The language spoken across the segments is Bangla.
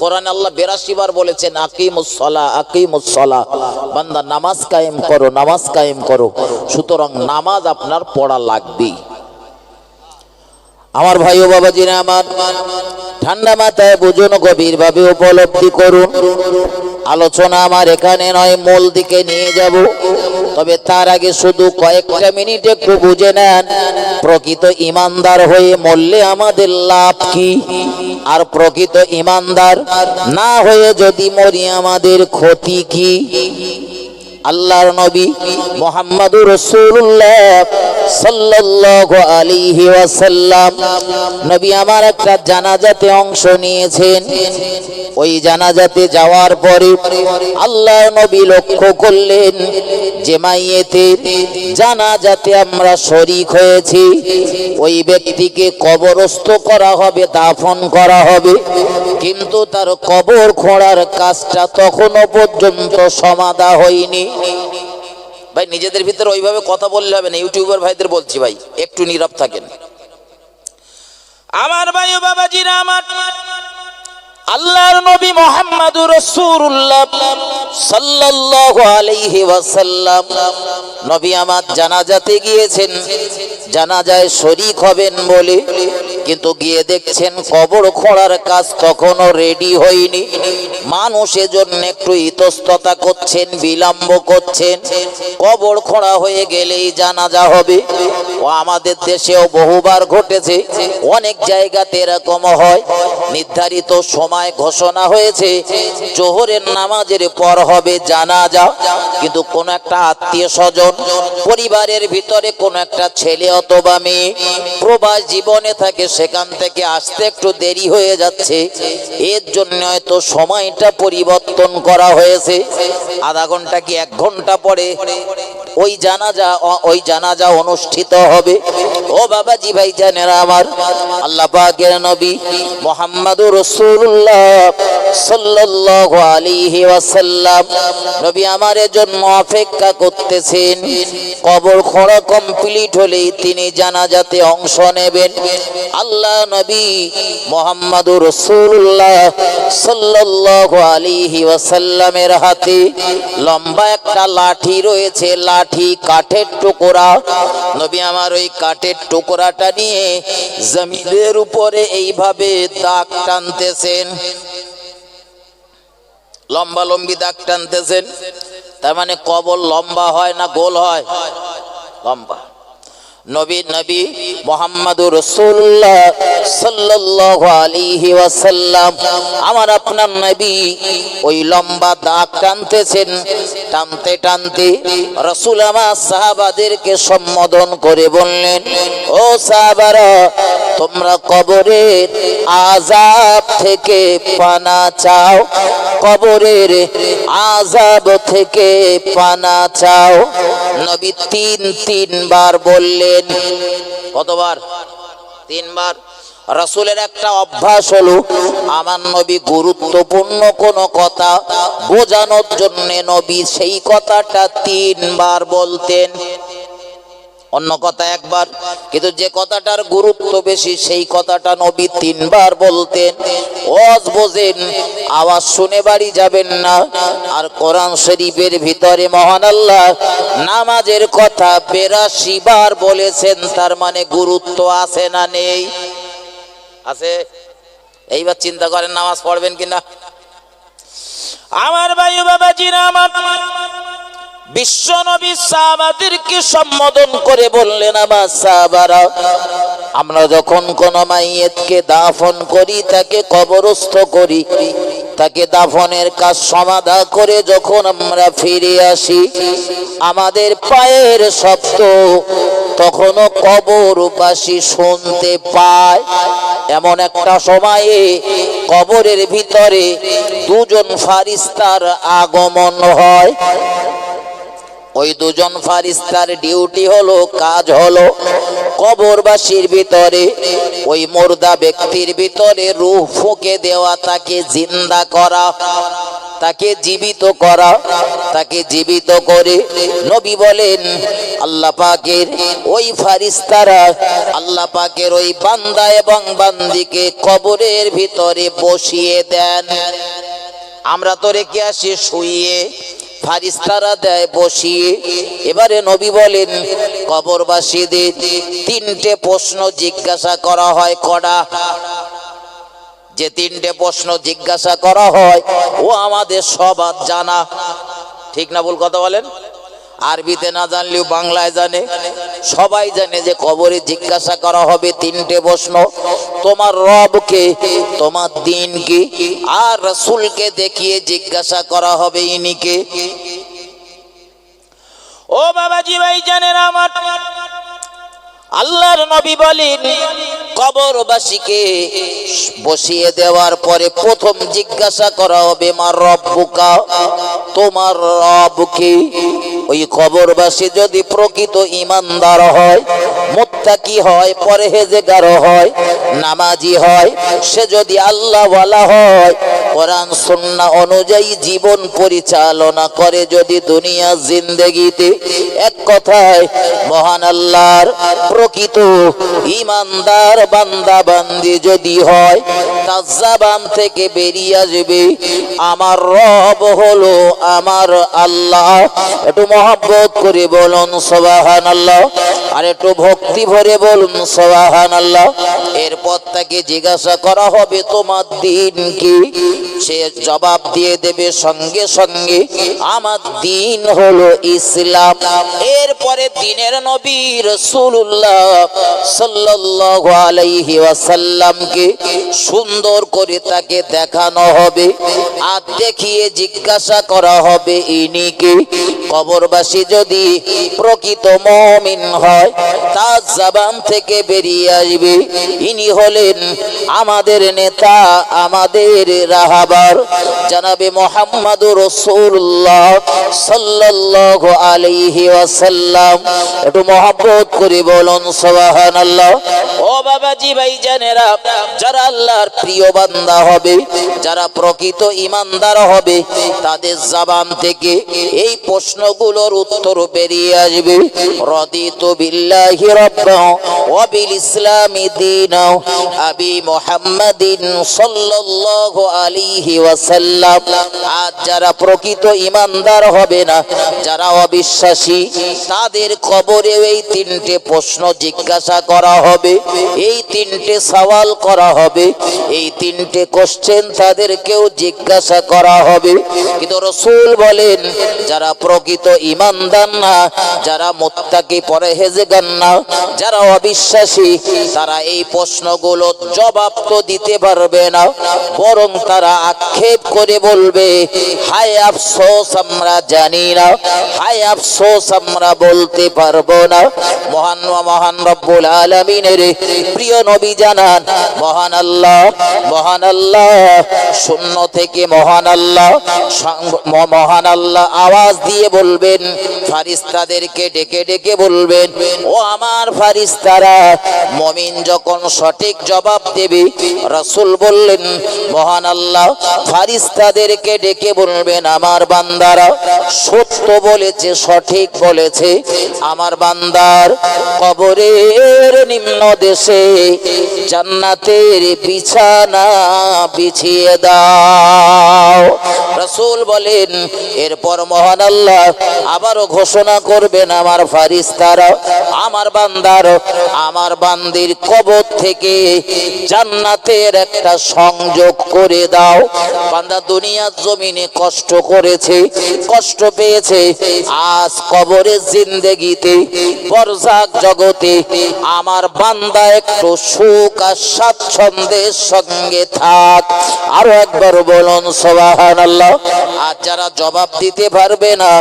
কোরআনে আল্লাহ 82 বার বলেছেন আকিমুস সালাহ, বান্দা নামাজ কায়েম করো, নামাজ কায়েম করো। সুতরাং নামাজ আপনার পড়া লাগবেই। আমার ভাই ও বাবাজিরা আমার, ঠান্ডা মাথায় বুঝুন, গভীরভাবে উপলব্ধি করুন। আলোচনা আমার এখানে নয়, মূল দিকে নিয়ে যাব। তবে তার আগে শুধু কয়েকটা মিনিট একটু বুঝে নেন, প্রকৃত ইমানদার হয়ে মরলে আমাদের লাভ কি, আর প্রকৃত ইমানদার না হয়ে যদি মরি আমাদের ক্ষতি কি। আল্লাহর নবী মুহাম্মদুর রাসূলুল্লাহ সাল্লাল্লাহু আলাইহি ওয়াসাল্লাম নবী আমার একটা জানাজাতে অংশ নিয়েছেন। ওই জানাজাতে যাওয়ার পরে আল্লাহর নবী লক্ষ্য করলেন যে মাইয়েতের জানাজাতে আমরা শরীক হয়েছি, ওই ব্যক্তিকে কবরস্থ করা হবে, দাফন করা হবে, কিন্তু তার কবর খোঁড়ার কাজটা তখনো পর্যন্ত সমাধা হয়নি। ভাই নিজেদের ভিতরে ওইভাবে কথা বললে হবে না, ইউটিউবার ভাইদের বলছি ভাই একটু নীরব থাকেন। আমার ভাই ও বাবাজিরা আমার, আল্লাহর নবী মুহাম্মদুর রাসূলুল্লাহ সাল্লাল্লাহু আলাইহি ওয়াসাল্লাম নবী আমার জানাজাতে গিয়েছেন, জানাজায় শরীক হবেন বলে, কিন্তু গিয়ে দেখছেন কবর খোঁড়ার কাজ তখনও রেডি হয়নি। মানুষের জন্য একটু ইতস্ততা করছেন, বিলম্ব করছেন। কবর খোঁড়া হয়ে গেলেই জানাজা হবে। ও আমাদের দেশেও বহুবার ঘটেছে, অনেক জায়গাতে এরকম হয়। নির্ধারিত সময় ঘোষণা হয়েছে, জোহরের নামাজের পর হবে জানাজা, কিন্তু কোন একটা আত্মীয় স্বজন পরিবারের ভিতরে কোন একটা ছেলে অথবা মেয়ে প্রবাস জীবনে থাকে, সেখান থেকে আসতে একটু দেরি হয়ে যাচ্ছে। এর জন্য হয়তো সময়টা পরিবর্তন করা হয়েছে। আধা ঘন্টা কি 1 ঘন্টা পরে ওই জানাজা অনুষ্ঠিত হবে। ও বাবাজি ভাই জানেরা আমার, আল্লাহ পাকের নবী মুহাম্মদুর রাসূলুল্লাহ সাল্লাল্লাহু আলাইহি ওয়াসাল্লাম নবী আমাদের জন্য অপেক্ষা করতেছেন। কবর খোঁড়া কমপ্লিট হলেই তিনি জানাজাতে অংশ নেবেন। আল্লাহ নবী মুহাম্মদুর রাসূলুল্লাহ সাল্লাল্লাহু আলাইহি ওয়াসাল্লামের হাতে লম্বা একটা লাঠি রয়েছে, লাঠি কাঠের টুকরা। নবী আমার ওই কাঠের টুকরাটা নিয়ে জমিনের উপরে এইভাবে দাগ টানতেছেন, লম্বা লম্বি দাগ টানতেছেন। তার মানে কবর লম্বা হয় না গোল হয়? লম্বা। নবী মুহাম্মদুর রাসূলুল্লাহ সাল্লাল্লাহু আলাইহি ওয়াসাল্লাম আমার আপনার নবী ওই লম্বা দাগ টানতেছেন। টানতে টানতে রাসূল আমার সাহাবাদেরকে সম্বোধন করে বললেন, ও সাহাবারা, তোমরা কবরের আযাব থেকে পানা চাও, কবরের আযাব থেকে পানা চাও। নবী তিনবার বললেন। কতবার? 3 বার। রাসূলের একটা অভ্যাস হলো, আমার নবী গুরুত্বপূর্ণ কোন কথা বোঝানোর জন্য নবী সেই কথাটা 3 বার বলতেন। অন্য কথা 1 বার, কিন্তু যে কথাটার গুরুত্ব বেশি সেই কথাটা নবী 3 বার বলতেন। ওয়াজ বোঝেন, আওয়াজ শুনে বাড়ি যাবেন না। আর কোরআন শরীফের ভিতরে মহান আল্লাহ নামাজের কথা 82 বার বলেছেন। তার মানে গুরুত্ব আছে না নেই? আছে। এইবার চিন্তা করেন নামাজ পড়বেন কিনা। আমার ভাই বাবাজিরা আমার, বিশ্ব নবী সাহাবাদেরকে সম্বোধন করে বললেন, আমার সাহাবারা, আমরা যখন কোন মাইয়েতকে দাফন করি, তাকে কবরস্থ করি, তাকে দাফনের কাজ সমাধা করে যখন আমরা ফিরে আসি, আমাদের পায়ের শব্দ তখনও কবরবাসী শুনতে পায়। এমন একটা সময়ে কবরের ভিতরে 2 জন ফারিস্তার আগমন হয়। ওই 2 জন ফারিস্তার ডিউটি হলো, কাজ হলো কবরবাসীর ভিতরে ওই মুর্দা ব্যক্তির ভিতরে রূহ ফুঁকে দেওয়া, তাকে জিন্দা করা। তাকে জীবিত করা, তাকে জীবিত করে নবী বলেন আল্লাহ পাকের ওই ফারিস্তারা আল্লাহ পাকের ওই বান্দা এবং বান্দিকে কবরের ভিতরে বসিয়ে দেন। আমরা তো রেখে আসি শুইয়ে, ফারিস্তারা দেয় বসিয়ে। এবারে নবী বলেন কবরবাসীদের তিনটে প্রশ্ন জিজ্ঞাসা করা হয়। কড়া যে তিনটে প্রশ্ন জিজ্ঞাসা করা হয় ও আমাদের সবার জানা, ঠিক না ভুল কথা বলেন? আরবিতে না জানলেও বাংলায় জানে, সবাই জানে যে কবরে জিজ্ঞাসা করা হবে তিনটে প্রশ্ন। তোমার রবকে, তোমার দিন কি, আর রাসূলকে দেখিয়ে জিজ্ঞাসা করা হবে ইনি কে। ও বাবাজি ভাই জানেন আমার, আল্লাহর নবী বলেন কবরবাসীকে বসিয়ে দেওয়ার পরে প্রথম জিজ্ঞাসা করা হবে মা রব্বুকা, তোমার রব কে। ওই কবরবাসী যদি প্রকৃত ঈমানদার হয়, মুত্তাকি হয়, পরহেজগার হয়, নামাজি হয়, সে যদি আল্লাহওয়ালা হয়, কোরআন সুন্নাহ অনুযায়ী জীবন পরিচালনা করে, যদি দুনিয়া জিন্দেগিতে এক কথায় মহান আল্লাহর প্রকৃত ঈমানদার বান্দা বান্দি যদি হয়, তার জবান থেকে বেরিয়ে আসবে আমার রব হলো আমার আল্লাহ। একটু মহব্বত করে বলুন সুবহানাল্লাহ, আর একটু ভক্তি ভরে বলুন সুবহানাল্লাহ। এরপর তাকে জিজ্ঞাসা করা হবে তোমার দিন কি, সে জবাব দিয়ে দেবে সঙ্গে সঙ্গে আমার দিন হলো ইসলাম। এরপরে দিনের নবী রাসূলুল্লাহ সাল্লাল্লাহু আলাইহি ওয়াসাল্লামকে সুন্দর করে তাকে দেখানো হবে আর দেখিয়ে জিজ্ঞাসা করা হবে ইনি কে। কবরবাসী যদি প্রকৃত মুমিন হয়, তার জবান থেকে বেরিয়ে আসবে ইনি হলেন আমাদের নেতা, আমাদের রাহবার জনাবে মুহাম্মদুর রাসূলুল্লাহ সাল্লাল্লাহু আলাইহি ওয়াসাল্লাম। একটু মহব্বত করে বলুন সুবহানাল্লাহ। ও বাবাজি ভাই জানেরা, যারা আল্লাহর প্রিয় বান্দা হবে, যারা প্রকৃত ঈমানদার হবে, তাদের জবান থেকে এই প্রশ্নগুলোর উত্তর বেরিয়ে আসবে রাদিতু বিল্লাহি রাব্বান ওয়া বিল ইসলামি দীনান আবি মুহাম্মাদিন সাল্লাল্লাহু আলাইহি ওয়াসাল্লাম। আর যারা প্রকৃত ঈমানদার হবে না, যারা অবিশ্বাসী, তাদের কবরে এই তিনটে প্রশ্ন জিজ্ঞাসা করা হবে, এই তিনটে সওয়াল করা হবে, এই তিনটে কোশ্চেন তাদেরকেও জিজ্ঞাসা করা হবে। কিন্তু রাসূল বলেন যারা প্রকৃত ঈমানদার না, যারা মুত্তাকি পরহেজগার না, যারা অবিশ্বাসী, তারা এই প্রশ্নগুলোর জবাব তো দিতে পারবে না, বরং তারা আক্ষেপ করে বলবে হায় আফসোস আমরা জানি না, হায় আফসোস আমরা বলতে পারবো না। মহান রব্বুল আলামিনের প্রিয় নবী জানান মহান আল্লাহ, মহান আল্লাহ শূন্য থেকে মহান আল্লাহ আওয়াজ দিয়ে বলবেন, ফারিস্তাদেরকে ডেকে ডেকে বলবেন ও আমার ফারিস্তারা, মুমিন যখন সঠিক জবাব দেবে, রাসূল বললেন মহান আল্লাহ ফারিস্তাদেরকে ডেকে বলবেন আমার বান্দারা সত্য বলেছে, সঠিক বলেছে, আমার বান্দার কবরের নিম্ন দেশে জান্নাতের বিছানা বিছিয়ে দাও। রাসূল বলেন এরপর মহান আল্লাহ আবারও ঘোষণা করবেন আমার ফারিস্তারা, আমার বান্দার, আমার বান্দির কবর থেকে জান্নাতের একটা সংযোগ করে দাও। বান্দা দুনিয়ার জমিনে কষ্ট করেছে, কষ্ট পেয়েছে, আজ কবরের জিন্দেগিতে বরজাক জগতে আমার বান্দা একটু সুখ আর স্বাচ্ছন্দ্যের সঙ্গে থাক। আরো একবার বলুন সুবহানাল্লাহ। আর যারা জবাব দিতে পারবে না,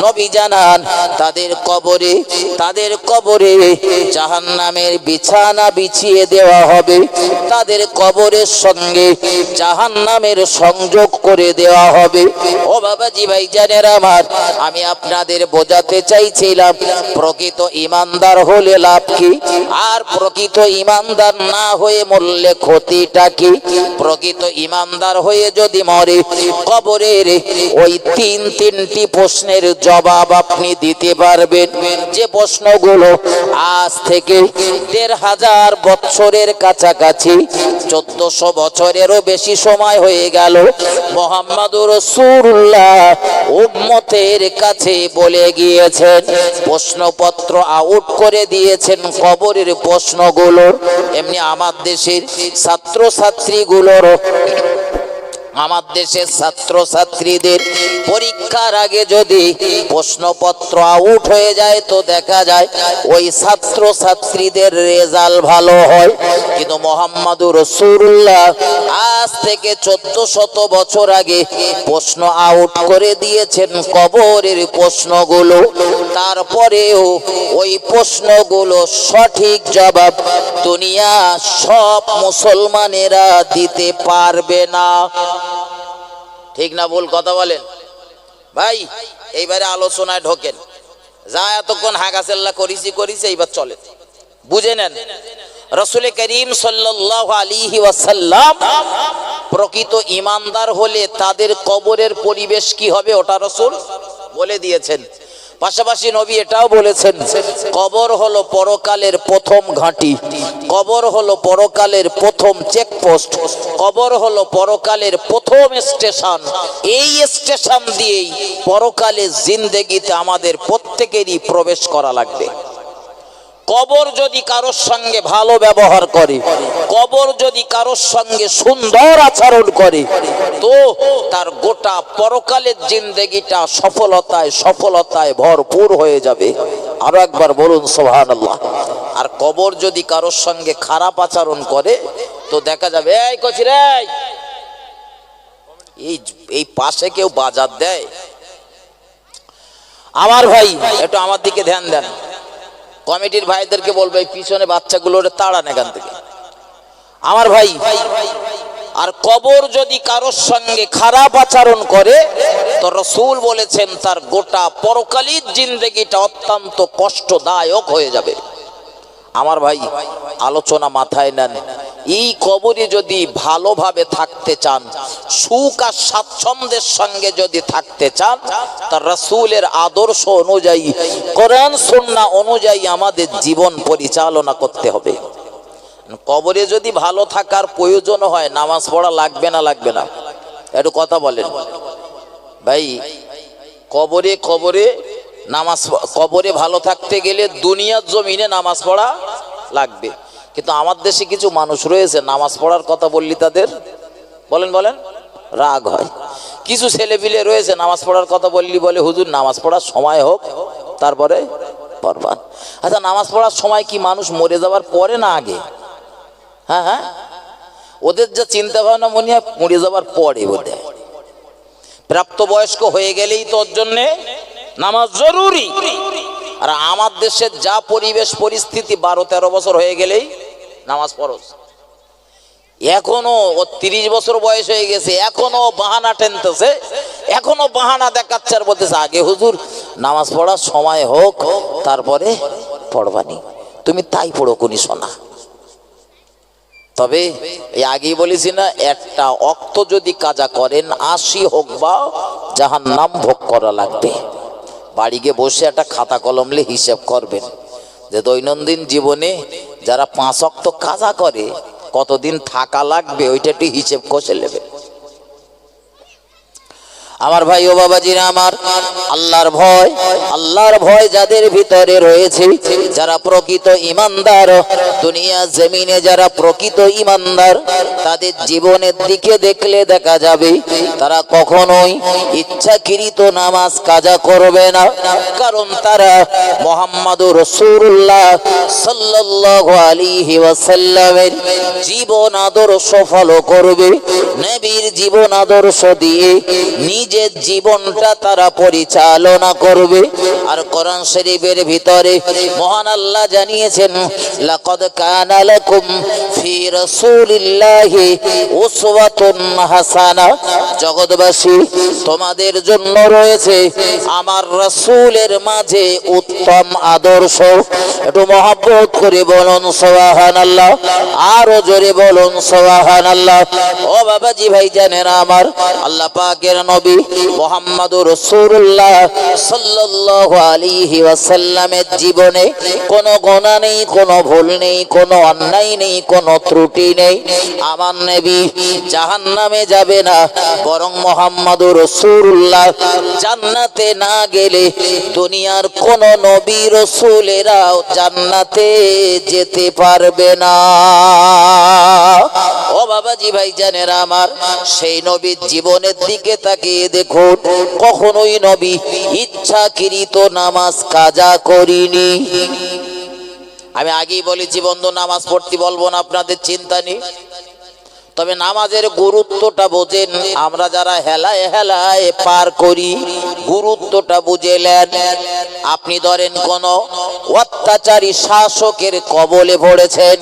নবী জানান তাদের কবরে জাহান্নামের বিছানা বিছিয়ে দেওয়া হবে, তাদের কবরের সঙ্গে জাহান্নামের সংযোগ করে দেওয়া হবে। ও বাবাজি ভাই জানেন আমার, আমি আপনাদের বোঝাতে চাইছিলাম প্রকৃত ঈমানদার হলে লাভ কি, আর প্রকৃত ঈমানদার না হয়ে মরলে ক্ষতিটা কি। প্রকৃত ঈমানদার হয়ে যদি মরে, কবরের ওই তিনটি প্রশ্নের জবাব আপনি দিতে পারবেন, যে প্রশ্নগুলো আজ থেকে ১৫০০ বছরের কাছাকাছি ১৪০০ বছরেরও বেশি সময় হয়ে গেল মুহাম্মদুর রাসূলুল্লাহ উম্মতের কাছে বলে গিয়েছেন, প্রশ্নপত্র আউট করে দিয়েছেন কবরের প্রশ্নগুলো। এমনি আমার দেশের ছাত্রছাত্রীদের পরীক্ষার আগে যদি প্রশ্নপত্র আউট হয়ে যায় তো দেখা যায় ওই ছাত্রছাত্রীদের রেজাল্ট ভালো হয়। কিন্তু মুহাম্মদুর রাসূলুল্লাহ আজ থেকে ১৪০০ বছর আগে প্রশ্ন আউট করে দিয়েছেন কবরের প্রশ্নগুলো। তারপরেও ওই প্রশ্নগুলো সঠিক জবাব দুনিয়া সব মুসলমানেরা দিতে পারবে না। ঠিক না ভুল কথা বলেন ভাই? এইবারে আলোচনায় ঢোকেন, যা এতক্ষণ হাগাছেল্লা করিছি এইবার চলে বুঝে নেন। রাসূল করিম সাল্লাল্লাহু আলাইহি ওয়াসাল্লাম প্রকৃত ঈমানদার হলে তাদের কবরের পরিবেশ কি হবে ওটা রাসূল বলে দিয়েছেন। পাশাপাশি নবী এটাও বলেছেন, কবর হলো পরকালের প্রথম ঘাঁটি, কবর হলো পরকালের প্রথম চেকপোস্ট, কবর হলো পরকালের প্রথম স্টেশন। এই স্টেশন দিয়েই পরকালের জিন্দেগিতে আমাদের প্রত্যেকেরই প্রবেশ করা লাগবে। কবর যদি কারোর সঙ্গে ভালো ব্যবহার করে, কবর যদি কারোর সঙ্গে সুন্দর আচরণ করে, তো তার গোটা পরকালের জিন্দেগিটা সফলতায় ভরপুর হয়ে যাবে। আরো একবার বলুন সুবহানাল্লাহ। আর কবর যদি কারোর সঙ্গে খারাপ আচরণ করে তো দেখা যাবে এই কচি রে, এই পাশে কেউ বাজার দেয়। আমার ভাই একটু আমার দিকে ধ্যান দেন, কমিটির ভাইদেরকে বলবে এই পিছনে বাচ্চাগুলোর তাড়ান এখান থেকে। আমার ভাই, আর কবর যদি কারোর সঙ্গে খারাপ আচরণ করে তো রাসূল বলেছেন তার গোটা পরকালীন জিন্দেগিটা অত্যন্ত কষ্টদায়ক হয়ে যাবে। আমার ভাই আলোচনা মাথায় নেন, এই কবরে যদি ভালোভাবে থাকতে চান, সুখ আর স্বাচ্ছন্দ্যের সঙ্গে যদি থাকতে চান, তার রাসূলের আদর্শ অনুযায়ী, কোরআন সুন্নাহ অনুযায়ী আমাদের জীবন পরিচালনা করতে হবে। কবরে যদি ভালো থাকার প্রয়োজন হয় নামাজ পড়া লাগবে না লাগবে না? একটু কথা বলেন ভাই। কবরে ভালো থাকতে গেলে দুনিয়ার জমিনে নামাজ পড়া লাগবে। কিন্তু আমার দেশে কিছু মানুষ রয়েছে নামাজ পড়ার কথা বললি তাদের বলেন রাগ হয়। কিছু ছেলেপিলে রয়েছে নামাজ পড়ার কথা বললি বলে হুজুর নামাজ পড়ার সময় হোক তারপরে পড়বা। আচ্ছা, নামাজ পড়ার সময় কি মানুষ মরে যাওয়ার পরে না আগে? হ্যাঁ, ওদের যা চিন্তা ভাবনা মনে হয় মরে যাওয়ার পরে বোধ হয়। প্রাপ্তবয়স্ক হয়ে গেলেই তো ওর জন্যে নামাজ জরুরি। আর আমার দেশের যা পরিবেশ পরিস্থিতি 12-13 বছর হয়ে গেলেই নামাজ ফরজ। এখনো ও 30 বছর বয়স হয়ে গেছে, এখনো বাহানা টেনতেছে, এখনো বাহানা দেখাচ্ছে আর বলতেছে আগে হুজুর নামাজ পড়ার সময় হোক তারপরে পড়বানি। তুমি তাই পড়ো কোনি শোনা। তবে এই আগেই বলেছি না, একটা অক্ত যদি কাজা করেন 80 হোক বা জাহান্নাম ভোগ করা লাগবে। বাড়ি গিয়ে বসে একটা খাতা কলমলে হিসাব করবেন যে দৈনন্দিন জীবনে যারা 5 ওয়াক্ত কাজা করে কতদিন থাকা লাগবে, ওইটা একটু হিসেব কষে নেবেন। আমার ভাই ও বাবাজিরা আমার, আল্লাহর ভয় যাদের ভিতরে রয়েছে, যারা প্রকৃত ঈমানদার, দুনিয়া জমিনে যারা প্রকৃত ঈমানদার, তাদের জীবনের দিকে দেখলে দেখা যাবে তারা কখনোই ইচ্ছাকৃত নামাজ কাজা করবে না। কারণ তারা মুহাম্মদুর রাসূলুল্লাহ সাল্লাল্লাহু আলাইহি ওয়াসাল্লামের জীবন আদর্শ ফলো করবে। নবীর জীবন আদর্শ দিয়ে নিজের জীবনটা তারা পরিচালনা করবে। আর কোরআন শরীফের ভিতরে মহান আল্লাহ জানিয়েছেন, লাকাদ কানা লাকুম ফি রাসূলিল্লাহি উসওয়াতুন হাসানা। জগৎবাসী, তোমাদের জন্য রয়েছে আমার রাসূলের মাঝে উত্তম আদর্শ। একটু মহব্বত করে বলুন সুবহানাল্লাহ, আরো জোরে বলুন সুবহানাল্লাহ। ও বাবাজি ভাইজানেরা আমার, আল্লাহ পাকের নবী মুহাম্মাদুর রাসূলুল্লাহ সাল্লাল্লাহু আলাইহি ওয়াসাল্লামের জীবনে কোনো গুনাহ নেই, কোনো ভুল নেই, কোনো অন্যায় নেই, কোনো ত্রুটি নেই। আমার নবী জাহান্নামে যাবে না, বরং মুহাম্মাদুর রাসূলুল্লাহ জান্নাতে না গেলে দুনিয়ার কোন নবী রাসূলেরাও জান্নাতে যেতে পারবে না। ও বাবাজি ভাইজানেরা আমার, সেই নবীর জীবনের দিকে তাকিয়ে দেখুন, কখনোই নবী ইচ্ছাকৃত নামাজ কাজা করিনি। আমি আগেই বলেছি বন্ধু, নামাজ পড়তে বলবো না, আপনাদের চিন্তা নেই, তবে নামাজের গুরুত্বটা বোঝেন। আমরা যারা হেলায় হেলায় পার করি, গুরুত্বটা বুঝেলেন। আপনি ধরেন কোন অত্যাচারী শাসকের কবলে পড়েছেন,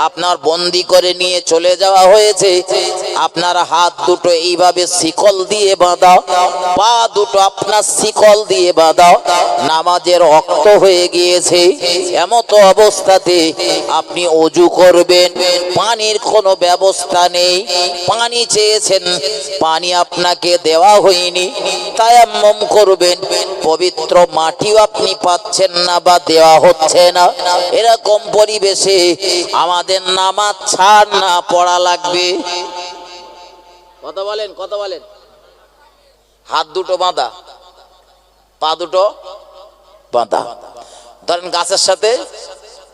আপনার বন্দি করে নিয়ে চলে যাওয়া হয়েছে, আপনার হাত দুটো এইভাবে শিকল দিয়ে বাঁধা, পা দুটো আপনার শিকল দিয়ে বাঁধা, নামাজের রক্ত হয়ে গিয়েছে। এমত অবস্থাতে আপনি ওযু করবেন, পানির কোনো ব্যবস্থা নেই, পানি চেয়েছেন, পানি আপনাকে দেওয়া হয়নি, তায়াম্মুম করবেন, পবিত্র মাটিও আপনি পাচ্ছেন না বা দেওয়া হচ্ছে না। এরকম পরিবেশে আমাদের নামাজ ছাড় না পড়া লাগবে। কথা বলেন, কথা বলেন। হাত দুটো বাঁধা, পা দুটো বাঁধা, ধরেন গাছের সাথে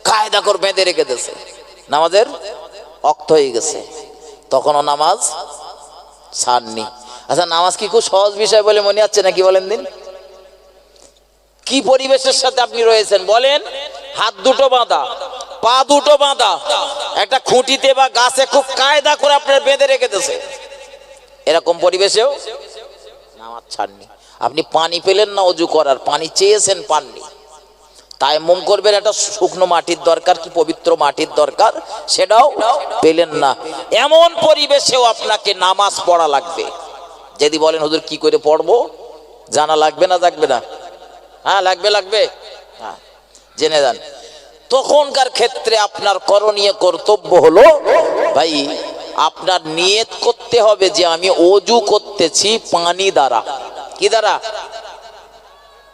কায়দা করে বেঁধে রেখে দিয়েছে, নামাজের অক্ত হয়ে গেছে, তখনও নামাজ ছাড়নি। আচ্ছা, নামাজ কি খুব সহজ বিষয় বলে মনে হচ্ছে নাকি? বলেন দিন, কি পরিবেশের সাথে আপনি রয়েছেন বলেন? হাত দুটো বাঁধা, পা দুটো বাঁধা, একটা খুঁটিতে বা গাছে খুব কায়দা করে আপনার বেঁধে রেখে দিয়েছে, এরকম পরিবেশেও নামাজ ছাড়নি। আপনি পানি পেলেন না ওযু করার, পানি চেয়েছেন, পাননি, তায়াম্মুম করবেন, একটা শুকনো মাটির দরকার, কি পবিত্র মাটির দরকার, সেটাও পেলেন না। এমন পরিবেশেও আপনাকে নামাজ পড়া লাগবে। যদি বলেন হুজুর কি করে পড়বো, জানা লাগবে না লাগবে না? হ্যাঁ লাগবে, লাগবে, হ্যাঁ জেনে যান। তখনকার ক্ষেত্রে আপনার করণীয় কর্তব্য হলো, ভাই আপনার নিয়ত করতে হবে যে আমি ওযু করতেছি পানি দ্বারা। কি দ্বারা?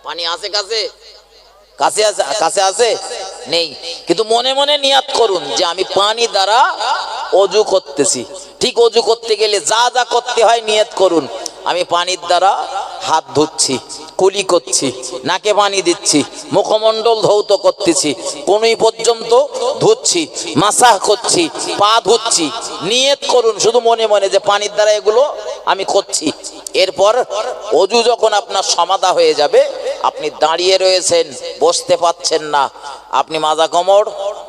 পানি আছে কাছে, কাছে আছে, কাছে আছে নেই, কিন্তু মনে মনে নিয়াত করুন যে আমি পানি দ্বারা ওযু করতেছি। ঠিক ওযু করতে গেলে যা যা করতে হয় নিয়ত করুন। আমি পানির দ্বারা হাত ধুচ্ছি, কুলি করছি, নাকে পানি দিচ্ছি, মুখমণ্ডল ধৌত করতেছি, কোনই পর্যন্ত ধুচ্ছি, মাসাহ করছি, পা ধুচ্ছি। নিয়ত করুন শুধু মনে মনে যে পানির দ্বারা এগুলো আমি করছি। এরপর ওযু যখন আপনার সমাধা হয়ে যাবে, আপনি দাঁড়িয়ে রয়েছেন, বসতে পাচ্ছেন না, আপনি মাজা কোমর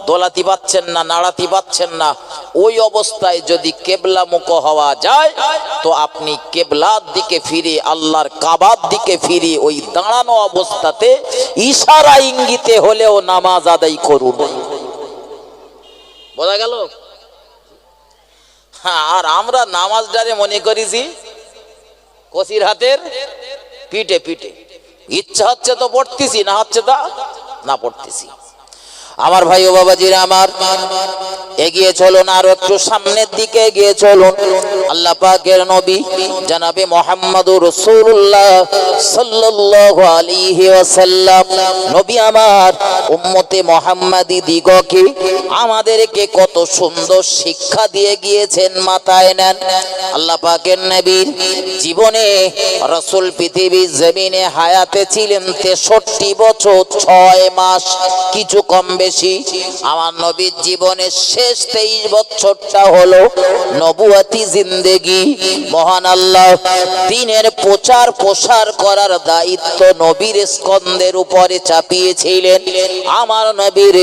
দোলাতে পাচ্ছেন না, নাড়াতে পাচ্ছেন না, ওই অবস্থায় যদি কেবলামুখ হওয়া যায় তো আপনি কেবলার দিকে ফিরে, আল্লাহর কাবার দিকে ফিরে ওই দাঁড়ানো অবস্থাতে ইশারা ইঙ্গিতে হলেও নামাজ আদায় করুন। বোঝা গেল? হ্যাঁ, আর আমরা নামাজটারে মনে করেছি কচির হাতের পিঠে পিঠে, ইচ্ছা হচ্ছে তো পড়তেছি, না হচ্ছে তা না পড়তেছি। আমার ভাই ও বাবাজিরা আমার, এগিয়ে চলুন, আরো একটু সামনের দিকে এগিয়ে চলুন। আল্লাহ পাকের নবী জনাবে মুহাম্মদুর রাসূলুল্লাহ সাল্লাল্লাহু আলাইহি ওয়াসাল্লাম, নবী আমার উম্মতে মুহাম্মাদি দিগকে আমাদেরকে কত সুন্দর শিক্ষা দিয়ে গিয়েছেন, মাথায় নেন। আল্লাহ পাকের নবীর জীবনে রাসূল পৃথিবীর জমিনে হায়াতে ছিলেন 63 বছর 6 মাস, কিছু কম বেশি। আমার নবীর জীবনের শেষ 23 বছরটা হলো নবুয়তি জিন্দেগি। মহান আল্লাহ দ্বীনের প্রচার প্রসার করার দায়িত্ব নবীর স্কন্ধের উপরে চাপিয়েছিলেন। আমার নবীর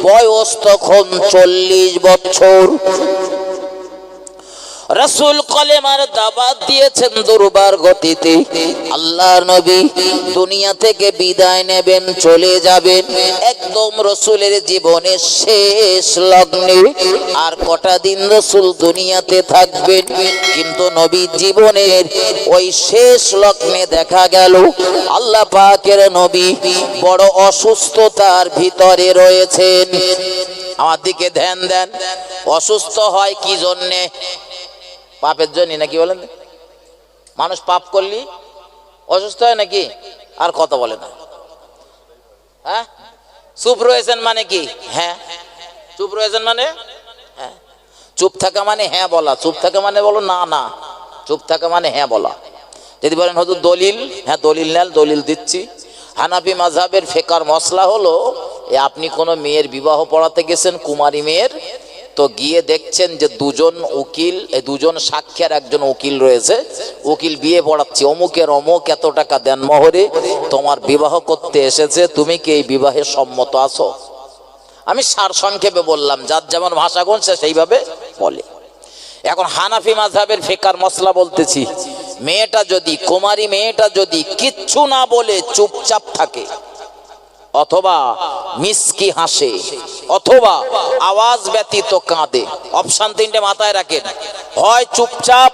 বয়স তখন 40 বছর। রাসূল কলেমার দাওয়াত দিয়েছেন দুর্বার গতিতে। আল্লাহর নবী দুনিয়া থেকে বিদায় নেবেন, চলে যাবেন একদম রাসূলের জীবনের শেষ লগ্নে। আর কটা দিন রাসূল দুনিয়াতে থাকবেন, কিন্তু নবীর জীবনের ওই শেষ লগ্নে দেখা গেল আল্লাহ পাকের নবী বড় অসুস্থতার ভিতরে রয়েছেন। আমার দিকে ধ্যান দেন। অসুস্থ হয় কি জন্যে? পাপের জন্য নাকি বলেন? মানুষ পাপ করলি অসুস্থ হয় নাকি? আর কথা বলে না। হ্যাঁ, চুপ রয়েছেন মানে কি? হ্যাঁ, চুপ রয়েছেন মানে হ্যাঁ। চুপ থাকা মানে হ্যাঁ বলা, চুপ থাকা মানে বলো না না, চুপ থাকা মানে হ্যাঁ বলা। যদি বলেন হয়তো দলিল, হ্যাঁ দলিল নেন, দলিল দিচ্ছি। হানাফি মাযহাবের ফিকর মসলা হলো, আপনি কোনো মেয়ের বিবাহ পড়াতে গেছেন, কুমারী মেয়ের, তো গিয়ে দেখছেন যে দুজন উকিল, এই দুজন সাক্ষী আর একজন উকিল রয়েছে। উকিল বিয়ে পড়াচ্ছে, অমুকের অমুক এত টাকা দেন মোহরে তোমার বিবাহ করতে এসেছে, তুমি কি এই বিবাহে সম্মত আছো? আমি সার সংক্ষেপে বললাম, যার যেমন ভাষা গুণ সে সেইভাবে বলে। এখন হানাফি মাযহাবের ফিকর মসলা বলতেছি, মেয়েটা যদি, কুমারী মেয়েটা যদি কিচ্ছু না বলে চুপচাপ থাকে, অথবা মিসকি হাসে, অথবা আওয়াজ ব্যতীত কাঁদে, অপশন তিনটে মাথায় রাখেন, হয় চুপচাপ,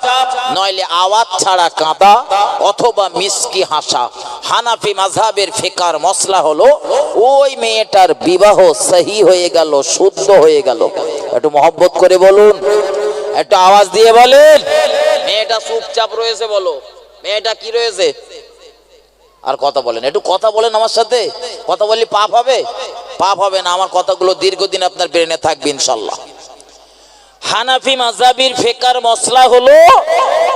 নইলে আওয়াজ ছাড়া কাঁদা, অথবা মিসকি হাসা। হানাফি মাযহাবের ফিকর মসলা হলো ওই মেয়েটার বিবাহ সহি হয়ে গেল, শুদ্ধ হয়ে গেল। একটু মহব্বত করে বলুন, একটু আওয়াজ দিয়ে বলেন। মেয়েটা চুপচাপ রয়েছে, বলো মেয়েটা কি রয়েছে? আর কথা বলেন, একটু কথা বলেন আমার সাথে। কথা বললে পাপ হবে? পাপ হবে না, আমার কথাগুলো দীর্ঘদিন আপনার ব্রেনে থাকবে ইনশাল্লাহ। হানাফি মাযহাবের ফিকর মসলা হলো,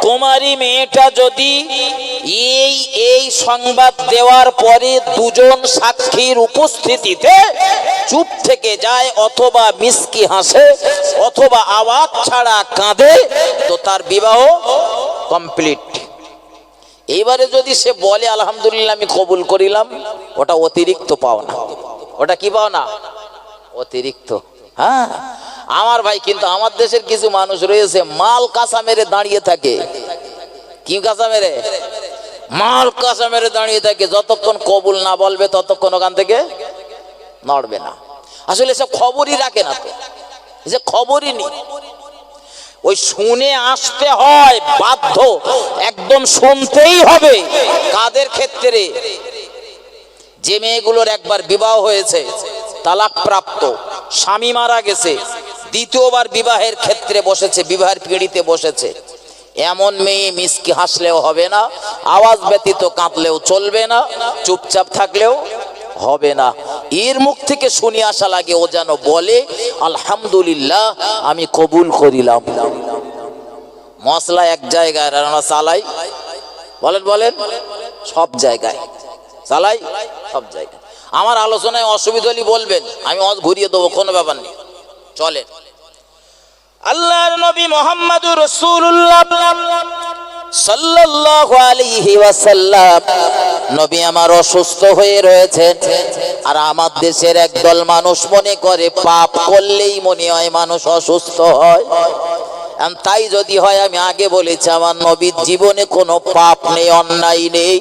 কুমারী মেয়েটা যদি এই সংবাদ দেওয়ার পরে দুজন সাক্ষীর উপস্থিতিতে চুপ থেকে যায়, অথবা মিসকি হাসে, অথবা আওয়াজ ছাড়া কাঁদে, তো তার বিবাহ কমপ্লিট। এইবারে যদি সে বলে আলহামদুলিল্লাহ আমি কবুল করিলাম, ওটা অতিরিক্ত পাওনা। ওটা কি পাওনা? অতিরিক্ত। হ্যাঁ আমার ভাই, কিন্তু আমার দেশের কিছু মানুষ রয়েছে মাল কাঁচা মেরে দাঁড়িয়ে থাকে। কি কাঁচা মেরে? মাল কাঁচা মেরে দাঁড়িয়ে থাকে, যতক্ষণ কবুল না বলবে ততক্ষণ ওখান থেকে নড়বে না। আসলে সে খবরই রাখে না, তো যে খবরই নেই। ওই শুনে আসতে হয়, বাধ্য, একদম শুনতেই হবে। কাদের ক্ষেত্রে? যে মেয়েগুলোর একবার বিবাহ হয়েছে, তালাক প্রাপ্ত, স্বামী মারা গেছে, দ্বিতীয়বার বিবাহের ক্ষেত্রে বসেছে, বিবাহের পিঁড়িতে বসেছে, এমন মেয়ে মিসকি হাসলেও হবে না, আওয়াজ ব্যতীত কাঁদলেও চলবে না, চুপচাপ থাকলেও হবে না। এর মুখ থেকে শুনে আসা লাগে ও যেন বলে আলহামদুলিল্লাহ আমি কবুল করিলাম। মশলা এক জায়গায় রান্না চালাই, বলেন বলেন, সব জায়গায় চালাই, সব জায়গায়। আমার আলোচনায় অসুবিধা হলে বলবেন, আমি ঘুরিয়ে দেবো, কোনো ব্যাপার নেই, চলেন। আল্লাহর নবী মুহাম্মদুর রাসূলুল্লাহ সাল্লাল্লাহু আলাইহি ওয়াসাল্লাম, নবী আমার অসুস্থ হয়ে রয়েছেন। আর আমার দেশের একদল মানুষ মনে করে পাপ করলেই মনে হয় মানুষ অসুস্থ হয়। তাই যদি হয়, আমি আগে বলেছি আমার নবীর জীবনে কোনো পাপ নেই, অন্যায় নেই,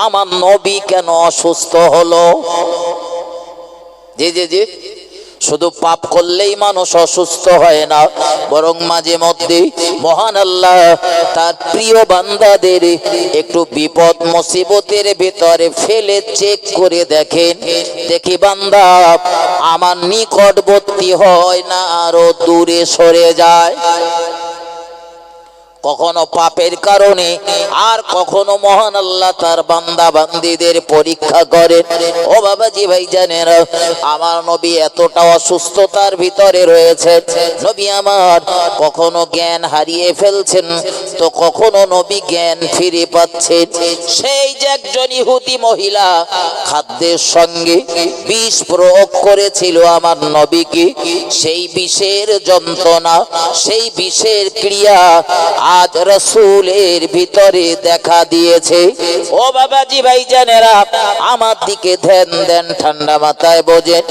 আমার নবী কেন অসুস্থ হলো? জি জি জি, শুধু পাপ করলেই মানুষ অসুস্থ হয় না, বরং মাঝে মধ্যে মহান আল্লাহ তার প্রিয় বান্দাদের একটু বিপদ মুসিবতের ভিতরে ফেলে চেক করে দেখেন, দেখি বান্দা আমার নিকটবর্তী হয় না আরো দূরে সরে যায়। কখনো পাপের কারণে, আর কখনো মহান আল্লাহ তার বান্দা বান্দীদের পরীক্ষা করেন। ও বাবাজি ভাই জানেন, আমার নবী এতটা অসুস্থতার ভিতরে রয়েছে, নবী আমার কখনো জ্ঞান হারিয়ে ফেলছেন, তো কখনো নবী জ্ঞান ফিরে পাচ্ছেন। সেই যে একজন ইহুদি মহিলা খাদ্যের সঙ্গে বিষ প্রয়োগ করেছিল আমার নবীকে, সেই বিষের যন্ত্রণা, সেই বিষের ক্রিয়া আজ রাসূলের ভিতরে দেখা দিয়েছে। ও বাবাজি ভাইজানেরা, আমার দিকে ধ্যান দেন, ঠান্ডা মাথায় বোঝেন।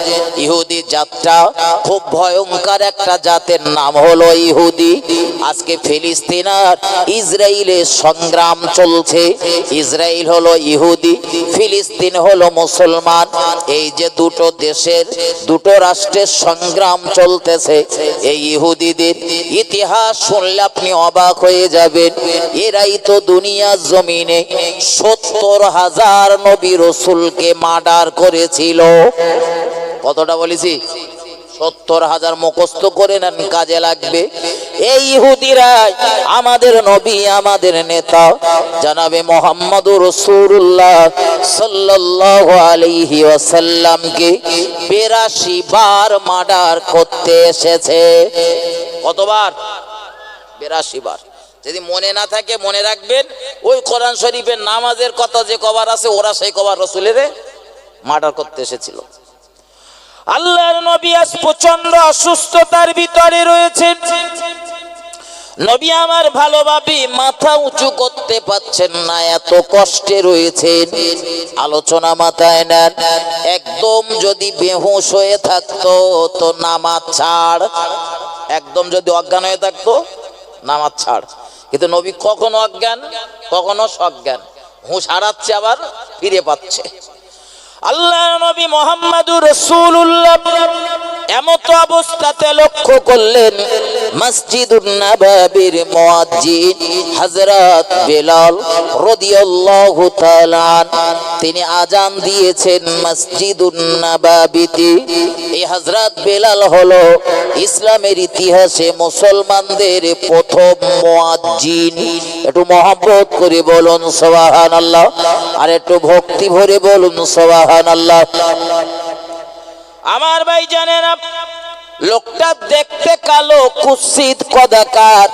ইহুদি জাতটা খুব ভয়ঙ্কর একটা জাতের, নাম হলো ইহুদি। আজকে ফিলিস্তিন আর ইসরায়েলের সংগ্রাম চলছে। ইসরায়েল হলো ইহুদি, ফিলিস্তিন হলো মুসলমান। এই যে দুটো দেশের, দুটো রাষ্ট্রের সংগ্রাম চলতেছে, এই ইহুদিদের ইতিহাস শুনলে আপনি অবাক হয়ে যাবেন। এরাই তো দুনিয়ার জমিনে ৭০,০০০ নবী রাসূলকে মার্ডার করেছিল। কতটা বলেছি? 70,000 মুখস্থ করে নেন, কাজে লাগবে। এই ইহুদিরা আমাদের নবী, আমাদের নেতা জনাবে মুহাম্মদুর রাসূলুল্লাহ সাল্লাল্লাহু আলাইহি ওয়াসাল্লামকে 82 বার মার্ডার করতে এসেছে। কতবার? 82 বার। যদি মনে না থাকে মনে রাখবেন, ওই কোরআন শরীফের নামাজের কথা যে কবার আছে, ওরা সেই কবার রাসূলের মার্ডার করতে এসেছিল। আল্লাহর নবী আজ প্রচন্ড অসুস্থতার ভিতরে রয়েছেন। নবী আমার ভালোভাবে মাথা উঁচু করতে পাচ্ছেন না, এত কষ্টে রয়েছেন। আলোচনা মাথায় নেন, একদম যদি বেহুশ হয়ে থাকতো তো নামাজ ছাড়, একদম যদি অজ্ঞান হয়ে থাকতো নামাজ ছাড়। কিন্তু নবী কখনো অজ্ঞান, কখনো সজ্ঞান, হুঁশ হারাচ্ছে আবার ফিরে পাচ্ছে। আল্লাহর নবী মুহাম্মদুর রাসূলুল্লাহ এমত অবস্থাতে লক্ষ্য করলেন মসজিদুন নববীর মুয়াজ্জিন হযরত বেলাল রাদিয়াল্লাহু তাআলা তিনি আজান দিয়েছেন মসজিদুন নববীতে। এই হযরত বেলাল হলো ইসলামের ইতিহাসে মুসলমানদের প্রথম মুয়াজ্জিন। একটু মহব্বত করে বলুন সুবহানাল্লাহ, আর একটু ভক্তি ভরে বলুন সুবহানাল্লাহ। আমার ভাই জানেন, লোকটা দেখতে কালো, কুৎসিত কদাকার,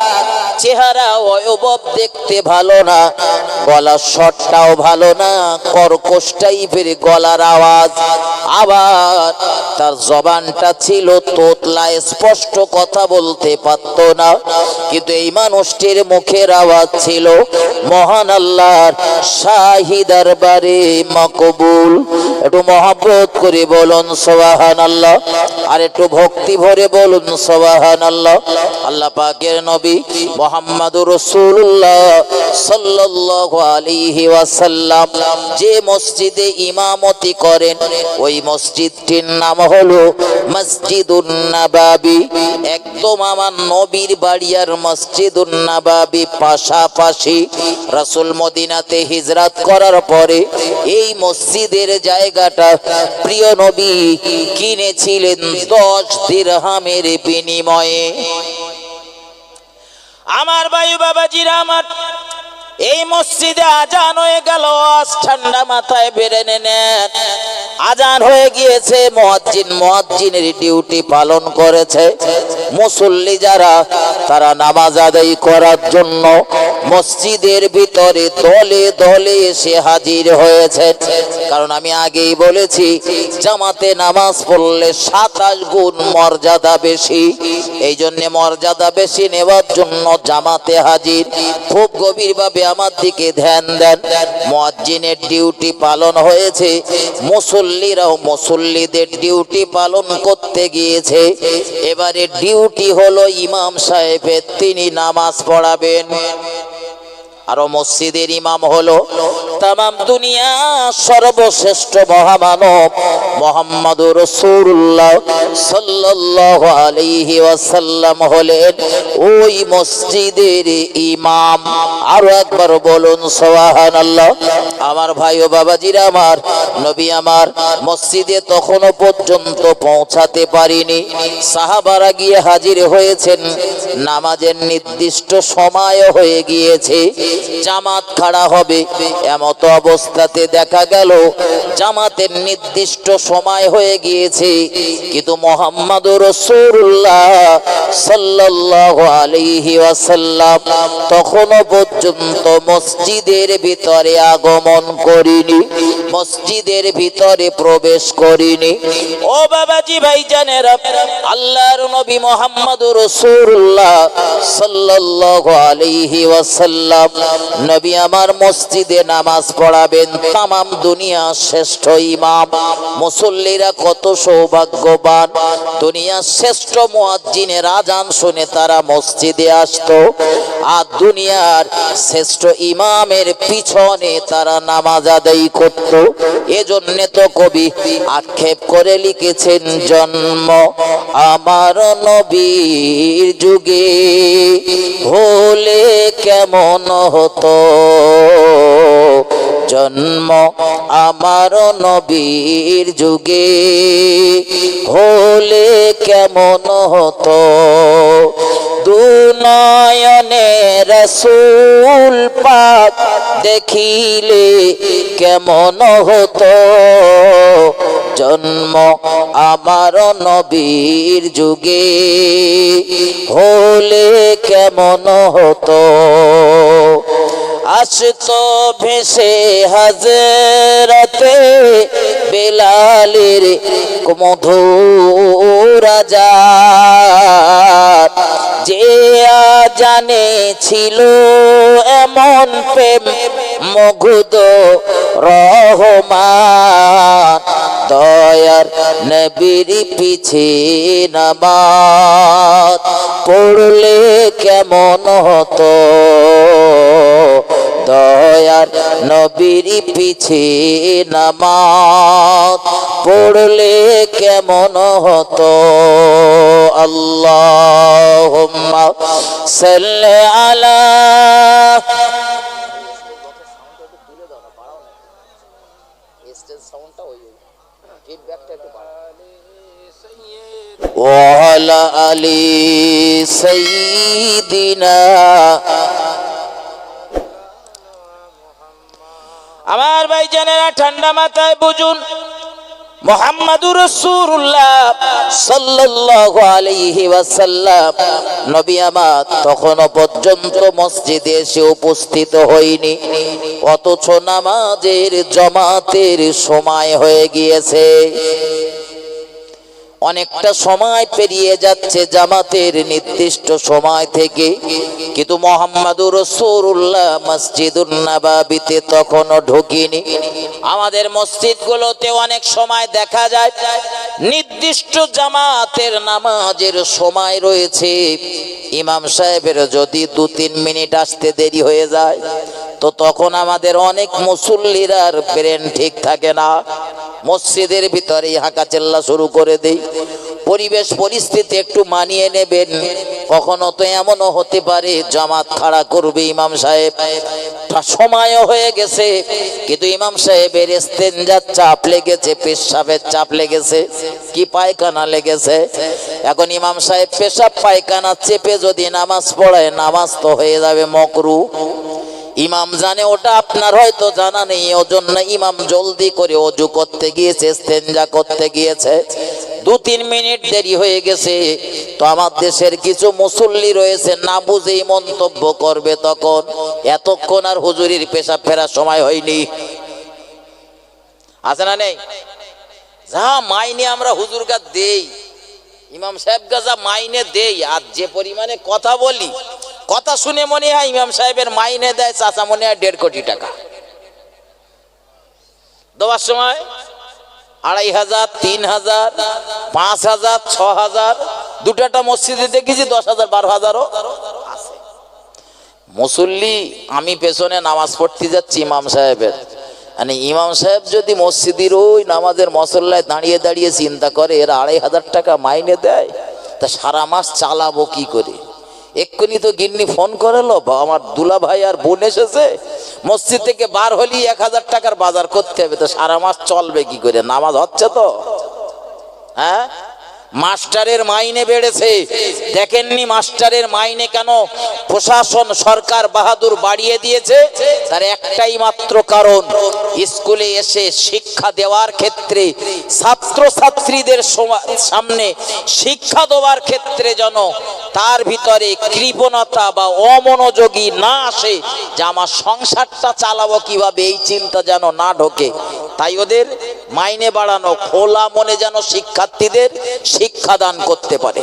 চেহারা অয়বব দেখতে ভালো না, গলার স্বরটাও ভালো না, কর্কশ টাইপের গলার আওয়াজ। আবার তার জবানটা ছিল তোতলা, স্পষ্ট কথা বলতে পারত না। কিন্তু এই মানুষটির মুখের আওয়াজ ছিল মহান আল্লাহর শাহী দরবারে মকবুল। একটু মহব্বত করে বলুন সুবহানাল্লাহ, আর একটু ভক্তি ভরে বলুন সুবহানাল্লাহ। আল্লাহ পাকের নবী মুহাম্মদুর রাসূলুল্লাহ সাল্লাল্লাহু আলাইহি ওয়াসাল্লাম যে মসজিদে ইমামতি করেন, ওই মসজিদটির নাম হলো মসজিদুন নববী। একদম আমার নবীর বাড়ি আর মসজিদুন নববী পাশাপাশি। রাসূল মদিনাতে হিজরত করার পরে এই মসজিদের জায়গাটা প্রিয় নবী কিনেছিলেন 10 দিরহামের বিনিময়ে। আমার ভাই বাবাজিরা আমার, এই মসজিদে আজান হয়ে গেল, আজ ঠান্ডা মাথায় বেড়ে নেন, আজান হয়ে গিয়েছে, মুয়াজ্জিনের ডিউটি পালন করেছে। মুসল্লি যারা, তারা নামাজ আদায় করার জন্য মসজিদের ভিতরে দলে দলে এসে হাজির হয়েছে। কারণ আমি আগেই বলেছি, জামাতে নামাজ পড়লে 27 গুণ মর্যাদা বেশি। এই জন্য মর্যাদা বেশি নেওয়ার জন্য জামাতে হাজির। খুব গভীরভাবে আমার দিকে ধ্যান দেন। মুয়াজ্জিনের ডিউটি পালন হয়েছে, মুসল্লিরাও মুসল্লিদের ডিউটি পালন করতে গিয়েছে। এবারে ডিউটি হলো ইমাম সাহেবের, তিনি নামাজ পড়াবেন। আর মসজিদের ইমাম হলো তামাম দুনিয়া সর্বশ্রেষ্ঠ মহামানব মুহাম্মদুর রাসূলুল্লাহ সাল্লাল্লাহু আলাইহি ওয়াসাল্লাম হলেন ওই মসজিদের ইমাম। আরো একবার বলুন সুবহানাল্লাহ। আমার ভাই ও বাবাজিরা আমার, নবী আমার মসজিদে তখনও পর্যন্ত পৌঁছাতে পারিনি। সাহাবারা গিয়ে হাজির হয়েছেন, নামাজের নির্দিষ্ট সময় হয়ে গিয়েছে, জামাত খাড়া হবে। এমত অবস্থাতে দেখা গেল জামাতের নির্দিষ্ট সময় হয়ে গিয়েছে, কিন্তু মুহাম্মদুর রাসূলুল্লাহ সাল্লাল্লাহু আলাইহি ওয়াসাল্লাম তখনও পর্যন্ত মসজিদের ভিতরে আগমন করিনি, মসজিদের ভিতরে প্রবেশ করিনি। ও বাবাজি ভাইজানেরা, আল্লাহর নবী মুহাম্মদুর রাসূলুল্লাহ সাল্লাল্লাহু আলাইহি ওয়াসাল্লাম নবী আমার মসজিদে নামাজ পড়াবেন। তামাম দুনিয়ার শ্রেষ্ঠ ইমাম। মুসল্লিরা কত সৌভাগ্যবান, দুনিয়ার শ্রেষ্ঠ মুয়াজ্জিনের আজান শুনে তারা মসজিদে আসতো, আর দুনিয়ার শ্রেষ্ঠ ইমামের পিছনে তারা নামাজ আদায় করত। এজন্য তো কবি আক্ষেপ করে লিখেছেন, জন্ম আমার নবীর যুগে হলে কেমন হতো, জন্ম আমার নবীর যুগে হলে কেমন হতো, দুনয়নে রাসূল পাক দেখিলে কেমন হতো, জন্ম আমার নবীর যুগে হলে কেমন হতো। আসতো ভেসে হযরতে বেলালের মধুর আযান, যে জানে ছিল এমন প্রেম মুগ্ধ রহমান, দয়ার নবীর পিছে নামাজ পড়লে কেমন হতো, দয়ার নবীর পিছে নামাজ পড়লে কেমন হতো। আল্লাহুম্মা সাল্লি আলা ওয়ালা আলি সাইয়্যিদিনা। আমার ভাইজানেরা ঠান্ডা মাথায় বুঝুন, মুহাম্মাদুর রাসূলুল্লাহ সাল্লাল্লাহু আলাইহি ওয়াসাল্লাম নবী আমার তখনও পর্যন্ত মসজিদে এসে উপস্থিত হয়নি, অথচ নামাজের জামাতের সময় হয়ে গিয়েছে। অনেকটা সময় পেরিয়ে যাচ্ছে জামাতের নির্দিষ্ট সময় থেকে, কিন্তু মুহাম্মাদুর রাসূলুল্লাহ মসজিদুন নববীতে তখনও ঢোকেনি। আমাদের মসজিদগুলোতে অনেক সময় দেখা যায় নির্দিষ্ট জামাতের নামাজের সময় রয়েছে, ইমাম সাহেবের যদি 2-3 মিনিট আসতে দেরি হয়ে যায় তো তখন আমাদের অনেক মুসল্লিরা ব্রেন ঠিক থাকে না, মসজিদের ভিতরে হাঁকাচেল্লা শুরু করে দেই। পরিবেশ পরিস্থিতি একটু মানিয়ে নেবেন, কখনো তো এমনও হতে পারে জামাত খাড়া করবে ইমাম সাহেব, সময়ও হয়ে গেছে কিন্তু ইমাম সাহেবের ইস্তেঞ্জার চাপ লেগেছে, পেশাবের চাপ লেগেছে, কি পায়খানা লেগেছে। এখন ইমাম সাহেব পেশাব পায়খানা চেপে যদি নামাজ পড়ায়, নামাজ তো হয়ে যাবে মাকরুহ। ইমাম জানে ওটা আপনার হয়তো জানা নেই, ওজন্য ইমাম জলদি করে ওযু করতে গিয়েছে, ইস্তেঞ্জা করতে গিয়েছে, 2-3 মিনিট দেরি হয়ে গেছে। তো আমার দেশের কিছু মুসল্লি রয়েছে না বুঝেই মন্তব্য করবে, তখন এতক্ষণ আর হুজুরির পেশাব ফেরার সময় হয়নি, আছে না নেই? যা মাইনে আমরা হুজুরকে দেই, ইমাম সাহেবকে যা মাইনে দেই, আর যে পরিমাণে কথা বলি, কথা শুনে মনে হয় ইমাম সাহেবের মাইনে দেয় চাচা মনে হয় 1.5 কোটি টাকা। দেওয়ার সময় 2,500, 3,000, 5,000, 6,000, দুটাটা মসজিদে দেখেছি 10,000, 12,000ও আছে। মুসল্লি আমি পেছনে নামাজ পড়তে যাচ্ছি ইমাম সাহেবের, মানে ইমাম সাহেব যদি মসজিদের ওই নামাজের মসল্লায় দাঁড়িয়ে দাঁড়িয়ে চিন্তা করে এরা 2,500 টাকা মাইনে দেয়, তা সারা মাস চালাবো কি করে। এক্ষুনি তো গিন্নি ফোন করালো, আমার দুলা ভাই আর বোন এসেছে, মসজিদ থেকে বার হলি 1,000 টাকার বাজার করতে হবে, তো সারা মাস চলবে কি করে, নামাজ হচ্ছে তো? হ্যাঁ, মাস্টারের মাইনে বেড়েছে, দেখেননি মাস্টারের মাইনে কেন প্রশাসন সরকার বাহাদুর বাড়িয়ে দিয়েছে? তার একটাই মাত্র কারণ, স্কুলে এসে শিক্ষা দেওয়ার ক্ষেত্রে ছাত্র ছাত্রীদের সামনে শিক্ষা দেওয়ার ক্ষেত্রে যেন তার ভিতরে কৃপণতা বা অমনোযোগী না আসে, যে আমার সংসারটা চালাবো কিভাবে এই চিন্তা যেন না ঢোকে, তাই ওদের মাইনে বাড়ানো, খোলা মনে যেন শিক্ষার্থীদের শিক্ষাদান করতে পারে।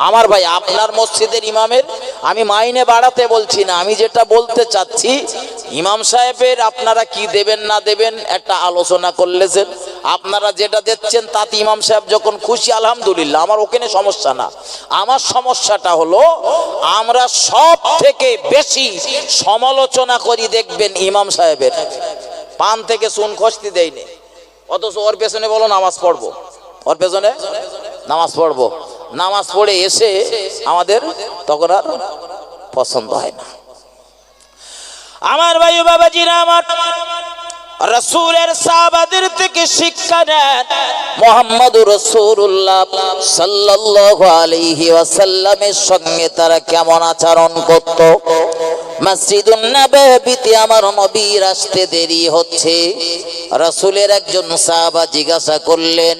আমার ভাই, আপনার মসজিদের ইমামের আমি মাইনে বাড়াতে বলছি না, আমি যেটা বলতে চাচ্ছি ইমাম সাহেবের আপনারা কি দেবেন না দেবেন একটা আলোচনা করলেছেন, আপনারা যেটা দিচ্ছেন তাতে ইমাম সাহেব যখন খুশি আলহামদুলিল্লাহ, আমার ওখানে সমস্যা না। আমার সমস্যাটা হলো আমরা সব থেকে বেশি সমালোচনা করি দেখবেন ইমাম সাহেবের, পান থেকে চুন খসতে দেয়নি, অথচ ওর পেছনে বলো নামাজ পড়বো, ওর পেছনে নামাজ পড়বো, নামাজ পড়ে এসে আমাদের তখন আর পছন্দ হয় না। আমার ভাই বাবাজিরা, আমার রাসূলের সাহাবাদের থেকে শিক্ষা নেন। মুহাম্মদুর রাসূলুল্লাহ সাল্লাল্লাহু আলাইহি ওয়াসাল্লামের সঙ্গে তারা কেমন আচরণ করত। মসজিদুন নববীতে আমার নবীর আসতে দেরি হচ্ছে। রাসূলের একজন সাহাবা জিজ্ঞাসা করলেন,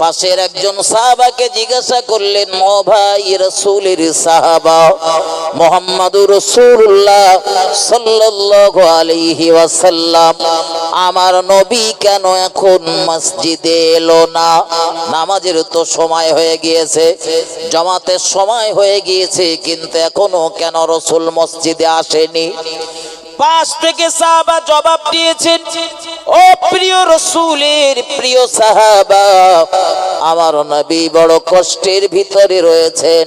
পাশের একজন সাহাবাকে জিজ্ঞাসা করলেন, ও ভাই রাসূলের সাহাবা মুহাম্মদুর রাসূলুল্লাহ সাল্লাল্লাহু আলাইহি ওয়াসাল্লাম আমার নবী কেন এখন মসজিদে এলো না? নামাজের তো সময় হয়ে গিয়েছে, জামাতের সময় হয়ে গিয়েছে, কিন্তু এখনো কেন রাসূল মসজিদে আসেনি? পাশ থেকে সাহাবা জবাব দিয়েছেন, ও প্রিয় রাসূলের প্রিয় সাহাবা, আমার নবী বড় কষ্টের ভিতরে রয়েছেন,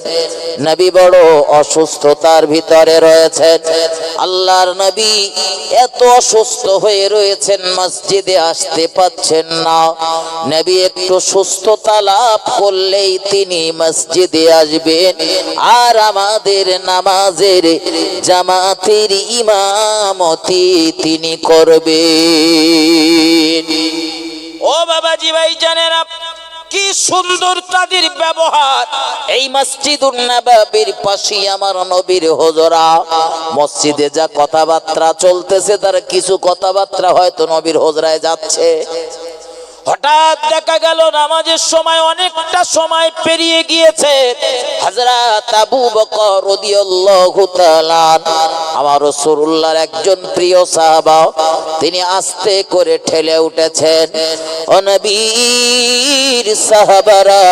নবী বড় অসুস্থতার ভিতরে রয়েছেন। আল্লাহর নবী এত অসুস্থ হয়ে রয়েছেন, মসজিদে আসতে পাচ্ছেন না। নবী একটু সুস্থতা লাভ করলেই তিনি মসজিদে আসবেন, আর আমাদের নামাজের জামাতের ইমামতি তিনি করবেন। ও বাবাজি ভাই জানেন কি সুন্দর তাদের ব্যবহার। এই মসজিদুন নববীর পাশে আমার নবীর হুজরা, মসজিদে যা কথাবার্তা চলতেছে তার কিছু কথাবার্তা হয়তো নবীর হুজরায় যাচ্ছে। হঠাৎ দেখা গেল নামাজের সময় অনেকটা সময় পেরিয়ে গিয়েছে। হযরত আবু বকর রাদিয়াল্লাহু তাআলা আমার রাসূলুল্লাহর একজন প্রিয় সাহাবা, তিনি আস্তে করে ঠেলে উঠেছেন, ও নবীর সাহাবারা,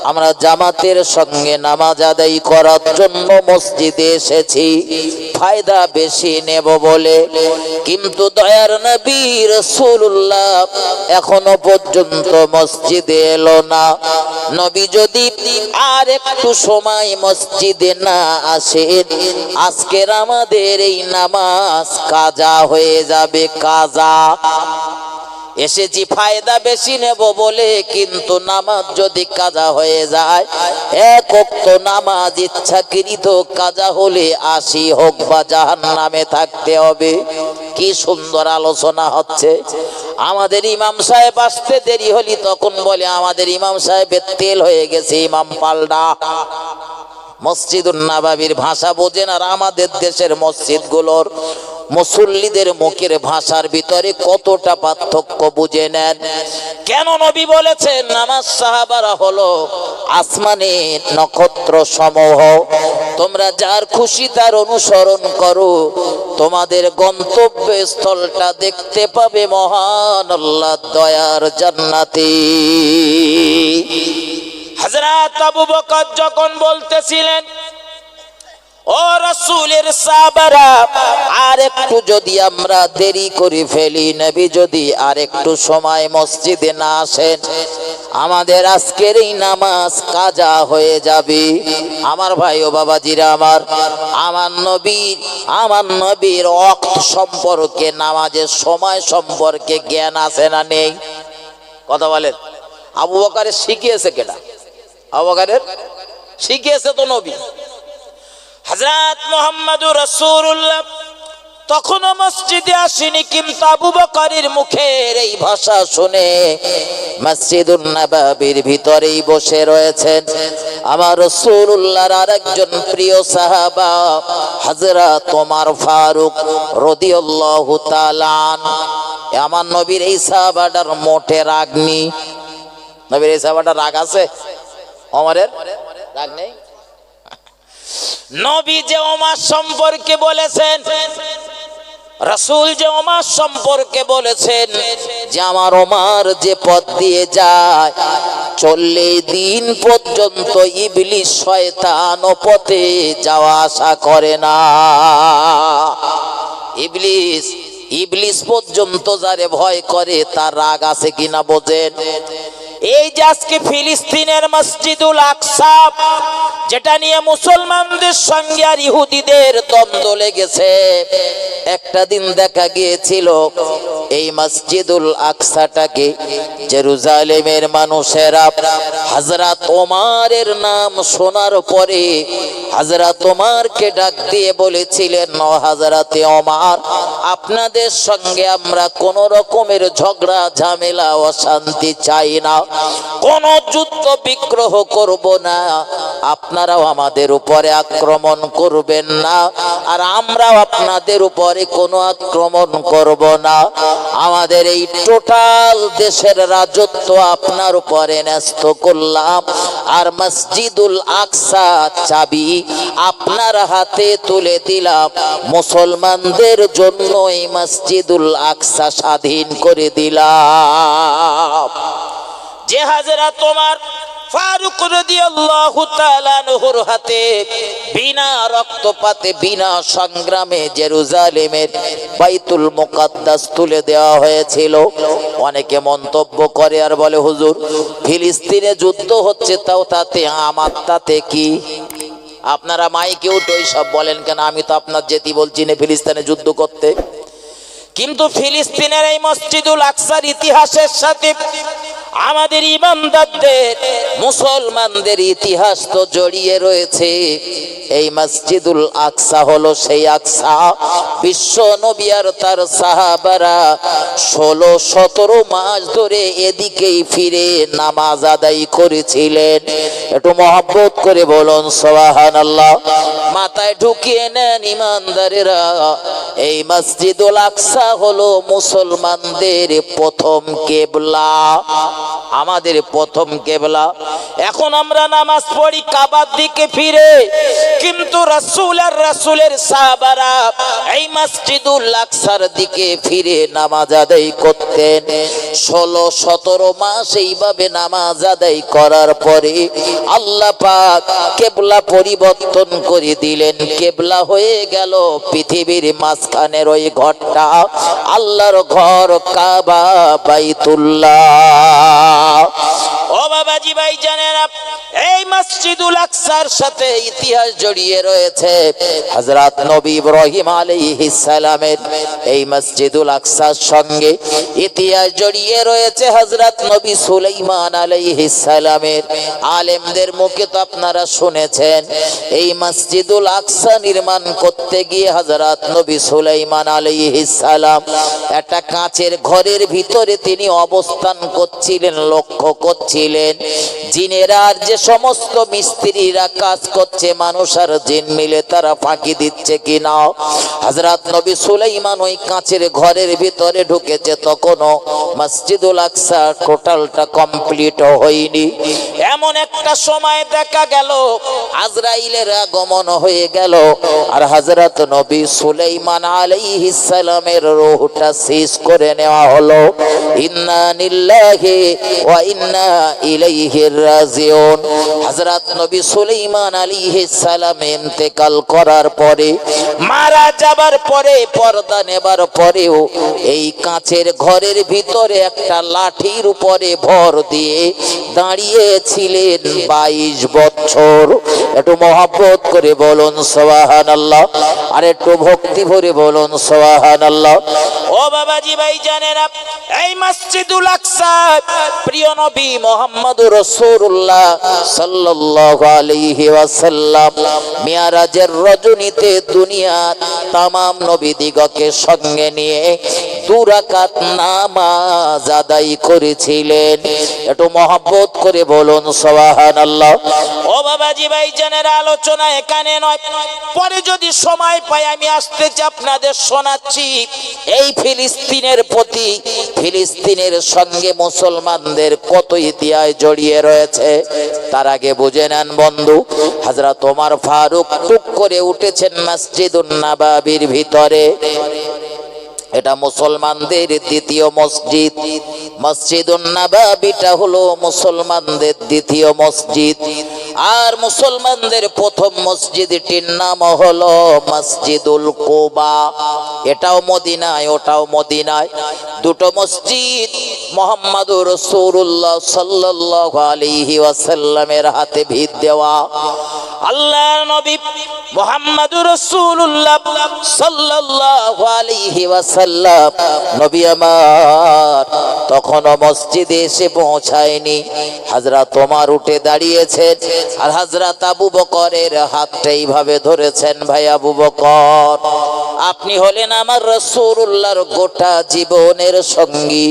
আমরা জামাতের সঙ্গে নামাজ আদায় করার জন্য মসজিদে এসেছি, ফায়দা বেশি নেব বলে, কিন্তু দয়ার নবী রাসূলুল্লাহ এখনো পর্যন্ত মসজিদে এলো না। নবী যদি আর একটু সময় মসজিদে না আসেন, আজকের আমাদের এই নামাজ কাজা হয়ে যাবে। কাজা এসেছি ফায়দা বেশি নেব বলে, কিন্তু নামাজ যদি কাজা হয়ে যায়, এক ওয়াক্ত নামাজ ইচ্ছাকৃত কাজা হলে ৮০ হোক বা জাহান্নামে থাকতে হবে। কি সুন্দর আলোচনা হচ্ছে। আমাদের ইমাম সাহেব আসতে দেরি হলি তখন বলে আমাদের ইমাম সাহেবের তেল হয়ে গেছে, ইমাম পাল্টা। মসজিদুন নববীর ভাষা বোঝেন, আর আমাদের দেশের মসজিদগুলোর মুসল্লিদের মুখের ভাষার ভিতরে কতটা পার্থক্য বুঝে নেন। কেন নবী বলেছেন নামাজ সাহাবারা হলো আসমানের নক্ষত্র সমূহ, তোমরা যার খুশি তার অনুসরণ করো, তোমাদের গন্তব্য স্থলটা দেখতে পাবে মহান আল্লাহর দয়ার জান্নাতে। হযরত আবু বকর যখন বলতেছিলেন, ও রাসূলের সাহাবারা, আর একটু যদি আমরা দেরি করে ফেলি, নবী যদি আর একটু সময় মসজিদে না আসেন, আমাদের আজকের এই নামাজ কাজা হয়ে যাবে। আমার ভাই ও বাবাজিরা আমার নবীর ওয়াক্ত সম্পর্কে, নামাজের সময় সম্পর্কে জ্ঞান আছে না নেই? কথা বলেন। আবু বকরের শিখিয়েছে কেডা? আবু বকরের শিখিয়েছে তো নবী। হযরত মুহাম্মদুর রাসূলুল্লাহ তখনও মসজিদে আসেনি, কিন্তু আবু বকরের মুখের এই ভাষা শুনে মসজিদুন নববীর ভিতরেই বসে রয়েছেন আমার রাসূলুল্লাহর আরেকজন প্রিয় সাহাবা হযরত ওমর ফারুক রাদিয়াল্লাহু তাআলা। আমার নবীর এই সাহাবাটার মোটে রাগ নেই। নবীর এই সাহাবাটার রাগ আছে? ওমরের রাগ নেই? নবী যে ওমর সম্পর্কে বলেছেন, রাসূল যে ওমর সম্পর্কে বলেছেন যে আমার ওমর যে পথ দিয়ে যায়, 40 দিন পর্যন্ত ইবলিস শয়তান ও পথে যাওয়া আসা করে না। ইবলিস পর্যন্ত যারে ভয় করে তার রাগ আছে কিনা বোঝেন? এই যে আজকে ফিলিস্তিনের মসজিদুল আকসা, যেটা নিয়ে মুসলমানদের সঙ্গে আর ইহুদিদের দ্বন্দ্ব লেগেছে, একটা দিন দেখা গিয়েছিল এই মসজিদুল আকসাটাকে জেরুজালেমের মানুষেরা হযরত ওমরের নাম শোনার পরে হযরত ওমরকে ডাক দিয়ে বলেছিলেন, ও হযরতে ওমর, আপনাদের সঙ্গে আমরা কোন রকমের ঝগড়া ঝামেলা অশান্তি চাই না, কোন যুদ্ধ বিগ্রহ করব না, আপনারাও আমাদের উপরে আক্রমণ করবেন না, আর আমরাও আপনাদের উপরে কোনো আক্রমণ করব না। আমাদের এই টোটাল দেশের রাজত্ব আপনার উপরে ন্যস্ত করলাম, আর মসজিদুল আকসা চাবি আপনার হাতে তুলে দিলাম। মুসলমানদের জন্য এই মসজিদুল আকসা স্বাধীন করে দিলাম। যে হযরত ওমর ফারুক রাদিয়াল্লাহু তাআলা আনহুর হাতে বিনা রক্তপাতে বিনা সংগ্রামে জেরুজালেমের বাইতুল মুকাদ্দাস তুলে দেওয়া হয়েছিল। অনেকে মন্তব্য করে আর বলে, হুজুর ফিলিস্তিনে যুদ্ধ হচ্ছে, তাও তাতে আমার তাতে কি? আপনারা মাইকে উঠোই সব বলেন কেন? আমি তো আপনার যেতে বলছি না ফিলিস্তিনে যুদ্ধ করতে। কিন্তু ফিলিস্তিনের এই মসজিদুল আকসার ইতিহাসের সাথে আমাদের ইমানদারদের মুসলমানদের ইতিহাস তো জড়িয়ে রয়েছে। এই মসজিদুল আকসা হলো সেই আকসা, বিশ্ব নবী আর তার সাহাবারা 16-17 মাস ধরে এদিকেই ফিরে নামাজ আদায় করেছিলেন। একটু মহব্বত করে বলুন সুবহানাল্লাহ। মাথায় ঢুকিয়ে নেন ইমানদারেরা, এই মসজিদুল আকসা হলো মুসলমানদের প্রথম কিবলা, আমাদের প্রথম কিবলা। এখন আমরা নামাজ পড়ি কাবার দিকে ফিরে, কিন্তু রাসূল আর রাসূলের সাহাবারা এই মসজিদুল আকসার দিকে ফিরে নামাজ আদায় করতেন। 16-17 মাস এইভাবে নামাজ আদায় করার পরে আল্লাহ পাক কিবলা পরিবর্তন করে দিলেন। কিবলা হয়ে গেল পৃথিবীর মাঝখানের ওই ঘরটা, আল্লাহর ঘর কাবা বাইতুল্লাহ। ও বাবাজি ভাই জানেন, এই মসজিদুল আকসার সাথে ইতিহাস জড়িয়ে রয়েছে। হযরত নবী ইব্রাহিম আলাইহিস সালামের এই মসজিদুল আকসার সঙ্গে ইতিহাস জড়িয়ে রয়েছে হযরত নবী সুলাইমান আলাইহিস সালামের। আলেমদের মুখে তো আপনারা শুনেছেন, এই মসজিদুল আকসা নির্মাণ করতে গিয়ে হযরত নবী সুলাইমান আলাইহিস সালাম একটা কাঁচের ঘরের ভিতরে তিনি অবস্থান করছিলেন, লক্ষ্য করছিলেন জিনেরা আর যে সমস্ত মিস্ত্রিরা কাজ করছে, মানুষ আর জিন মিলে তারা ফাঁকি দিচ্ছে কিনা। হযরত নবী সুলাইমান ওই কাঁচের ঘরের ভিতরে ঢুকেছে, তখনও মসজিদুল আকসা টোটালটা কমপ্লিট হয়নি। এমন একটা সময় দেখা গেল আজরাইলের আগমন হয়ে গেল, আর হযরত নবী সুলাইমান আলাইহিস সালামের রূহটা সিজ করে নেওয়া হলো। ইন্না লিল্লাহি ওয়া ইন্না ইলাইহি রাজিউন। হযরত নবী সুলাইমান আলাইহিস সালাম ইন্তেকাল করার পরে, মারা যাবার পরে, পর্দা নেবার পরেও এই কাঁচের ঘরের ভিতরে একটা লাঠির উপরে ভর দিয়ে দাঁড়িয়েছিলেন 22 বছর। একটু মহব্বত করে বলুন সুবহানাল্লাহ, আর একটু ভক্তি ভরে বলুন সুবহানাল্লাহ। ও বাবাজি ভাই জানেন, এই মসজিদুল আকসা প্রিয় নবী মুহাম্মদুর রাসূলুল্লাহ সাল্লাল্লাহু আলাইহি ওয়াসাল্লাম মিরাজের রজনীতে দুনিয়ার तमाम নবীদিগকে সঙ্গে নিয়ে 2 রাকাত নামাজ আদায় করেছিলেন। একটু মহব্বত করে বলুন সুবহানাল্লাহ। ও বাবাজি ভাই জানেন, আলোচনা এখানে নয়, পরে যদি সময় পাই আমি আসতেছি আপনাদের শোনাচ্ছি এই ফিলিস্তিনের প্রতি, ফিলিস্তিনের সঙ্গে মুসলমানদের কত ইতিহাস জড়িয়ে রয়েছে। তার আগে বুঝে নেন বন্ধু, হযরত ওমর ফারুক টুক করে উঠেছেন মসজিদুন নববীর ভিতরে। এটা মুসলমানদের দ্বিতীয় মসজিদ। মসজিদুন নববীটা হলো মুসলমানদের দ্বিতীয় মসজিদ, আর মুসলমানদের প্রথম মসজিদটির নাম হলো মসজিদুল কুবা। এটাও মদিনায়, ওটাও মদিনায়। দুটো মসজিদ মুহাম্মদুর রাসূলুল্লাহ সাল্লাল্লাহু আলাইহি ওয়াসাল্লামের হাতে ভিত দেওয়া। আল্লাহর নবী মুহাম্মাদুর রাসূলুল্লাহ সাল্লাল্লাহু আলাইহি ওয়াসাল্লাম নবী আমার তখনও মসজিদে এসে পৌঁছায়নি। হযরত ওমর উঠে দাঁড়িয়েছেন আর হযরত আবু বকরের হাতটা এইভাবে ধরেছেন। ভাই আবু বকর, আপনি হলেন আমার রাসূলুল্লাহর গোটা জীবনের সঙ্গী,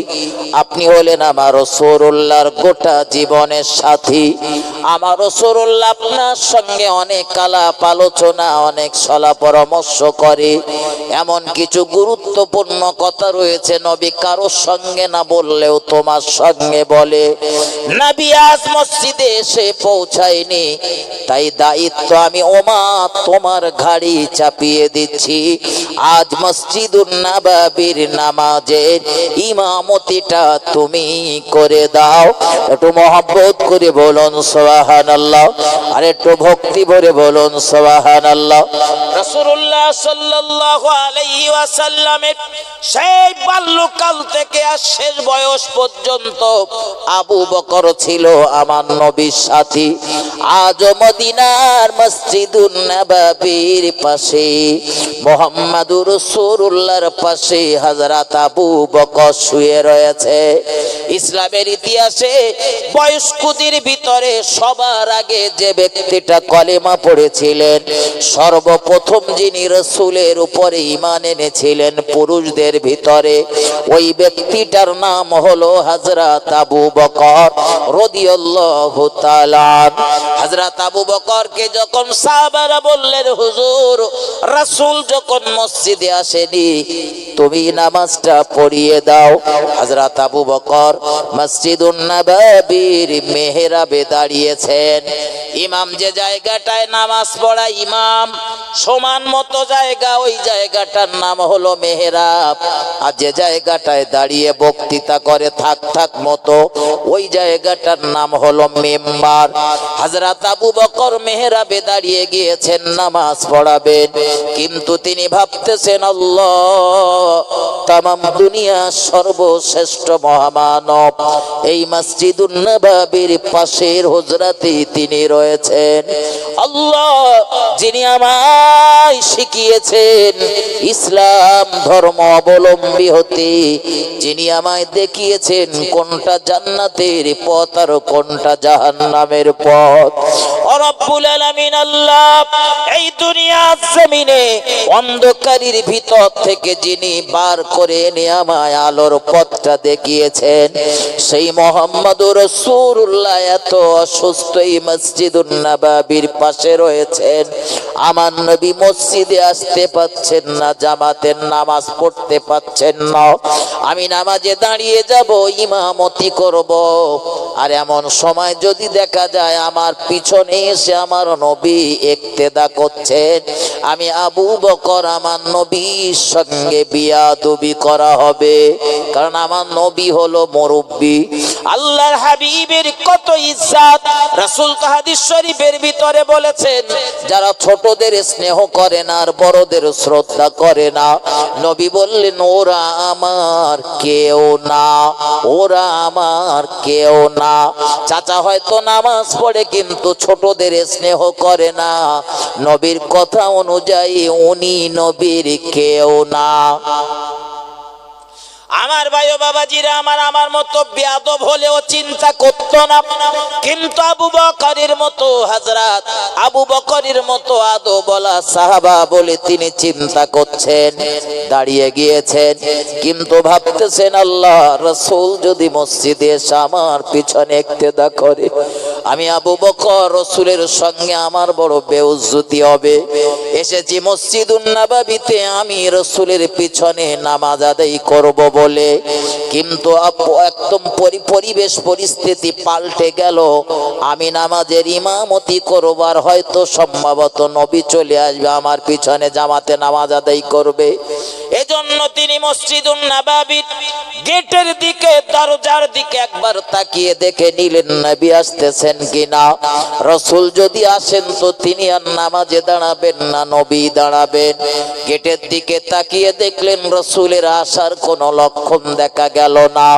আপনি হলেন আমার রাসূলুল্লাহর গোটা জীবনের সাথী। আমার রাসূলুল্লাহ আপনার সঙ্গে অনেক আলাপ আলোচনা, অনেক সলা পরামর্শ করে। এমন কিছু গুরুত্বপূর্ণ কথা রয়েছে নবী কারোর সঙ্গে না বললেও তোমার সঙ্গে বলে। নবী আজ মসজিদে এসে পৌঁছায়নি, তাই দায়িত্ব আমি ওমর তোমার ঘাড়ি চাপিয়ে দিচ্ছি। আজ মসজিদুন নববীর নামাজের ইমামতিটা তুমি করে দাও। একটু মহব্বত করে বলুন সুবহানাল্লাহ, আর একটু ভক্তি ভরে বলুন সুবহানাল্লাহ। রাসূলুল্লাহ সাল্লাল্লাহু আলাইহি ওয়াসাল্লামের সেই বাল্যকাল থেকে আর শেষ বয়স পর্যন্ত আবু বকর ছিল আমার নবীর সাথী। আজ মদিনার মসজিদুন নববীর পাশে মুহাম্মাদুর রাসূলুল্লাহর পাশে হযরত আবু বকর শুয়ে রয়েছে। ইসলামের ইতিহাসে বয়স্কদের ভিতরে সবার আগে যে ব্যক্তিটা কলেমা পড়েছিলেন, সর্বপ্রথম যিনি রাসূলের উপরে ঈমান এনেছিলেন পুরুষদের ভিতরে, ওই ব্যক্তিটার নাম হলো হযরত আবু বকর রাদিয়াল্লাহু তাআলা। হযরত আবু বকরকে যখন সাহাবারা বললেন, হুজুর রাসূল যখন মসজিদে আসেনি, তুমি নামাজটা পড়িয়ে দাও। হযরত আবু বকর মসজিদুন নববীর মেহরাবে দাঁড়িয়েছেন। ইমাম যে জায়গাটায় নামাজ পড়ায় ইমাম সমান মতো জায়গা, ওই জায়গাটার নাম হলো মেহরাব। আর যে জায়গাটায় দাঁড়িয়ে বক্তৃতা করে থাক মতো, ওই জায়গাটার নাম হলো মিম্বার। হযরত আবু বকর মেহরাবে দাঁড়িয়ে গিয়েছেন নামাজ পড়াবেন, কিন্তু তিনি ভাবতেছেন আল্লাহ তামাম দুনিয়ার সর্বশ্রেষ্ঠ মহামানব এই মসজিদুন নববীর পাশের হুজরাতে তিনি রয়েছেন। আল্লাহ যিনি আমায় শিখিয়েছেন ইসলাম ধর্ম অবলম্বী হতে, যিনি আমায় দেখিয়েছেন কোনটা জান্নাতের পথ আর কোনটা জাহান্নামের পথ, রব্বুল আলামিন আল্লাহ এই দুনিয়ার জমিনে অন্ধকারের ভিতর থেকে যিনি বার করে এনে আমায় আলোর পথটা দেখিয়েছেন, সেই মুহাম্মদুর রাসূলুল্লাহ এত অসুস্থ এই মসজিদুন নববীর পাশে রয়েছেন। আমার নবী মসজিদে আসতে পাচ্ছেন না, জামাতের নামাজ পড়তে পাচ্ছেন না। আমি নামাজে দাঁড়িয়ে যাব, ইমামতি করব, আর এমন সময় যদি দেখা যায় আমার পিছনে এসে আমার নবী ইক্তেদা করছেন, আমি আবু বকর আমার নবীর সঙ্গে বিয়াদবি করা হবে, কারণ আমার নবী হলো মুরব্বী। আল্লাহর হাবিবের কত ইজ্জত, রাসূল তো হাদিস শরীফের ভিতরে বলেছেন, যারা ছোটদের স্নেহ করে না আর বড়দের শ্রদ্ধা করে না, নবী বললেন ওরা আমার কেউ না, ওরা আমার কেউ না। চাচা হয়তো নামাজ পড়ে কিন্তু ছোটদের স্নেহ করে না, নবীর কথা অনুযায়ী উনি নবীর কেউ না। আমার ভাই ও বাবাজিরা আমার মতো বেয়াদব হলেও চিন্তা করতো না, কিন্তু আবু বকরের মতো হযরত আবু বকরের মতো আদব বলা সাহাবা বলে তিনি চিন্তা করছেন, দাঁড়িয়ে গিয়েছেন, কিন্তু ভাবতেছেন আল্লাহ রাসূল যদি মসজিদে এসে আমার পিছনে ইক্তেদা করে, আমি আবু বকর রাসূলের সঙ্গে আমার বড় বেইজ্জতি হবে। এসেছি মসজিদুন নববীতে আমি রাসূলের পিছনে নামাজ আদায় করব বলে, কিন্তু একদম পরিবেশ পরিস্থিতি পাল্টে গেল। আমি নামাজের ইমামতি করবার হয়তো সম্ভবত নবী চলে আসবে আমার পিছনে জামাতে নামাজ আদায় করবে। এজন্য তিনি মসজিদুন নববীর গেটের দিকে, দরজার দিকে একবার তাকিয়ে দেখে নিলেন নবী আসতেছেন আসছেন কিনা। রসুল যদি আসেন তো তিনি আর নামাজে দাঁড়াবেন না, নবী দাঁড়াবেন। গেটের দিকে তাকিয়ে দেখলেন রসুলের আসার কোনো লক্ষণ দেখা গেল না।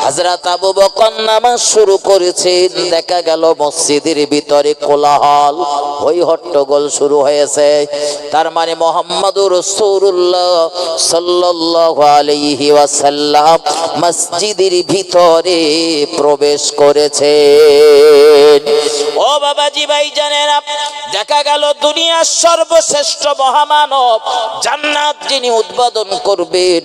হযরত আবু বকর নামাজ শুরু করেছেন, দেখা গেল মসজিদের ভিতরে কোলাহল, হই হট্টগোল শুরু হয়েছে। তার মানে মুহাম্মদুর রাসূলুল্লাহ সাল্লাল্লাহু আলাইহি ওয়াসাল্লাম মসজিদের ভিতরে প্রবেশ করেছেন। ও বাবাজি ভাইজানেরা, দেখা গেল দুনিয়ার সর্বশ্রেষ্ঠ মহামানব জান্নাত যিনি উদ্বোধন করবেন,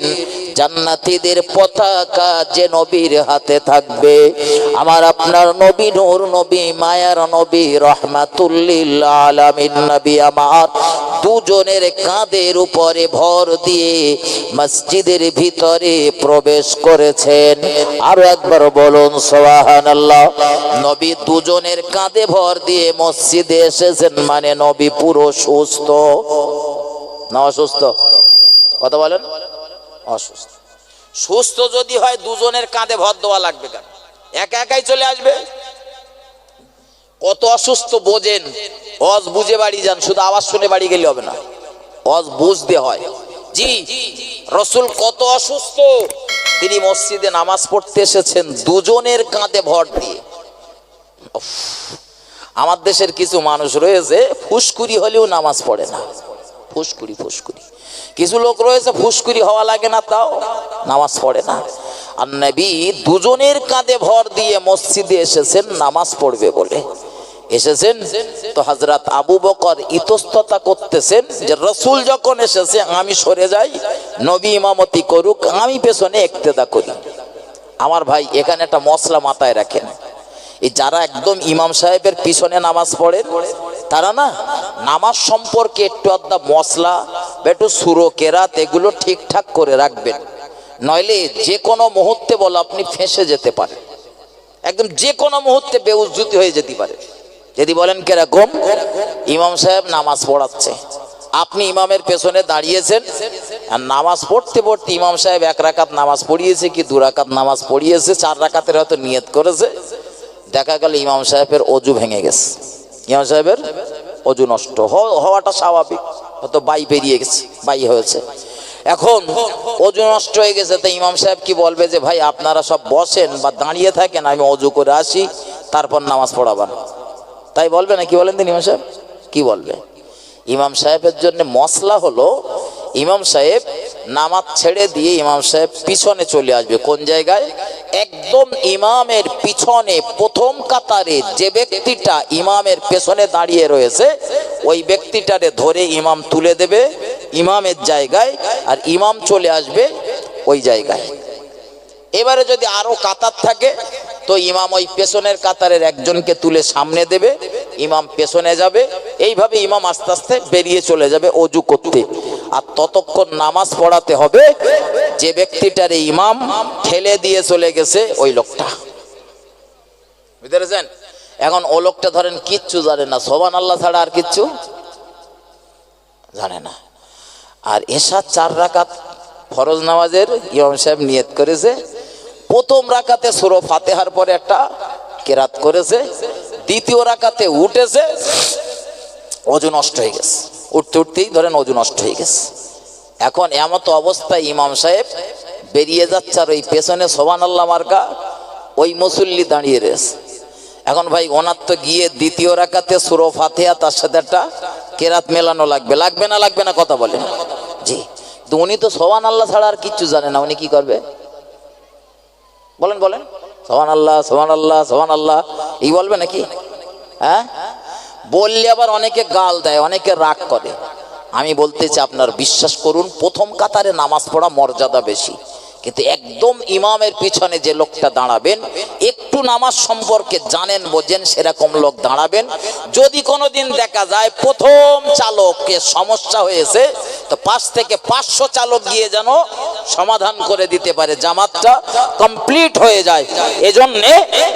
জান্নাতীদের পতাকা যে নবীর হাতে থাকবে, আমার আপনার নবী, নূর নবী, মায়ার নবী, রহমাতুল লিল আলামিন নবী আমার দুজনের কাঁধের উপরে ভর দিয়ে মসজিদের ভিতরে প্রবেশ করেছেন। আরো একবার বলুন সুবহানাল্লাহ। নবী দুজনের কাঁধে ভর দিয়ে মসজিদে এসেছেন, মানে নবী পুরো সুস্থ না অসুস্থ? কথা বলেন, অসুস্থ। সুস্থ যদি হয় দুজনের কাঁধে ভর দেওয়া লাগবে কেন? একা একাই চলে আসবে। কত অসুস্থ বোঝেন, অজ বুঝে বাড়ি যান, শুধু আওয়াজ শুনে বাড়ি গেলে হবে না, অজ বুঝতে হয়। জি, রসুল কত অসুস্থ, তিনি মসজিদে নামাজ পড়তে এসেছেন দুজনের কাঁধে ভর দিয়ে। আমার দেশের কিছু মানুষ রয়েছে ফুসকুরি হলেও নামাজ পড়ে না, ফুসকুরি ফুসকুরি। কিছু লোক রয়েছে ফুসকুরি হওয়া লাগে না তাও নামাজ পড়ে না। আর নবী দুজনের কাঁধে ভর দিয়ে মসজিদে এসেছেন নামাজ পড়বে বলে এসেছেন। তো হযরত আবু বকর ইতস্ততা করতেছেন যে রাসূল যখন এসেছে আমি সরে যাই, নবী ইমামতি করুক, আমি পেছনে ইক্তেদা করি। আমার ভাই এখানে একটা মশলা মাথায় রাখেন, এই যারা একদম ইমাম সাহেবের পিছনে নামাজ পড়ে তারা না নামাজ সম্পর্কে একটু আধা মশলা একটু সুরো কেরাত এগুলো ঠিকঠাক করে রাখবেন, নইলে যে কোনো মুহূর্তে বলো আপনি ফেঁসে যেতে পারেন, একদম যে কোনো মুহূর্তে বেউজ্জুতি হয়ে যেতে পারে। যদি বলেন কিরকম, ইমাম সাহেব নামাজ পড়াচ্ছে, আপনি ইমামের পেছনে দাঁড়িয়েছেন, আর নামাজ পড়তে পড়তে ইমাম সাহেব 1 রাকাত নামাজ পড়িয়েছে কি 2 রাকাত নামাজ পড়িয়েছে, 4 রাকাতের হয়তো নিয়ত করেছে, দেখা গেল ইমাম সাহেবের অজু ভেঙে গেছে, ইমাম সাহেবের অজু নষ্ট হওয়াটা স্বাভাবিক, হয়তো বাই পেরিয়ে গেছে, বাই হয়েছে। এখন অজু নষ্ট হয়ে গেছে, তো ইমাম সাহেব কি বলবে যে ভাই আপনারা সব বসেন বা দাঁড়িয়ে থাকেন, আমি অজু করে আসি তারপর নামাজ পড়াবেন, তাই বলবে না? কি বলেন দিন ইমাম সাহেব, কি বলবে? ইমাম সাহেবের জন্য মশলা হলো ইমাম সাহেব নামাজ ছেড়ে দিয়ে ইমাম সাহেব পিছনে চলে আসবে। কোন জায়গায়? একদম ইমামের পিছনে প্রথম কাতারে যে ব্যক্তিটা ইমামের পেছনে দাঁড়িয়ে রয়েছে ওই ব্যক্তিটারে ধরে ইমাম তুলে দেবে ইমামের জায়গায়, আর ইমাম চলে আসবে ওই জায়গায়। এবারে যদি আরো কাতার থাকে তো ইমাম ওই পেছনের কাতারের একজনকে তুলে সামনে দেবে, ইমাম পেছনে যাবে, এইভাবে ইমাম আস্তে আস্তে বেরিয়ে চলে যাবে অজু করতে। আর ততক্ষণ নামাজ পড়াতে হবে যে ব্যক্তিটার ইমাম ঠেলে দিয়ে চলে গেছে ওই লোকটা, বুঝতে পেরেছেন? এখন ও লোকটা ধরেন কিচ্ছু জানে না, সুবহানাল্লাহ ছাড়া আর কিচ্ছু জানে না। আর এশার 4 রাকাত ফরজ নামাজের ইমাম সাহেব নিয়ত করেছে, প্রথম রাকাতে সূরা ফাতিহার পরে একটা কেরাত করেছে, দ্বিতীয় রাকাতে উঠেছে, ওযু নষ্ট হয়ে গেছে, উঠতে উঠতেই ধরেন ওযু নষ্ট হয়ে গেছে। এখন এমত অবস্থায় ইমাম সাহেব বেরিয়ে যাচ্ছে, আর ওই পেছনে সুবহানাল্লাহ মার্কা ওই মুসল্লি দাঁড়িয়ে রয়েছে। এখন ভাই ওনার তো গিয়ে দ্বিতীয় রাকাতে সূরা ফাতিহা তার সাথে একটা কেরাত মেলানো লাগবে, লাগবে না লাগবে না? কথা বলেন। জি, তো উনি তো সুবহানাল্লাহ ছাড়া আর কিচ্ছু জানে না, উনি কি করবে বলেন বলেন? সুবহানাল্লাহ সুবহানাল্লাহ সুবহানাল্লাহ এই বলবে নাকি? হ্যাঁ, বললে আবার অনেকে গাল দেয়, অনেকে রাগ করে। আমি বলতে চাই আপনার বিশ্বাস করুন, প্রথম কাতারে নামাজ পড়া মর্যাদা বেশি, কিন্তু একদম ইমামের পিছনে যে লোকটা দাঁড়াবেন একটু নামাজ সম্পর্কে জানেন বোঝেন সেরকম লোক দাঁড়াবেন। যদি কোনোদিন দেখা যায় প্রথম চালকের সমস্যা হয়েছে তো 5 থেকে 500 চালক গিয়ে যেন সমাধান করে দিতে পারে, জামাতটা কমপ্লিট হয়ে যায়। এজন্য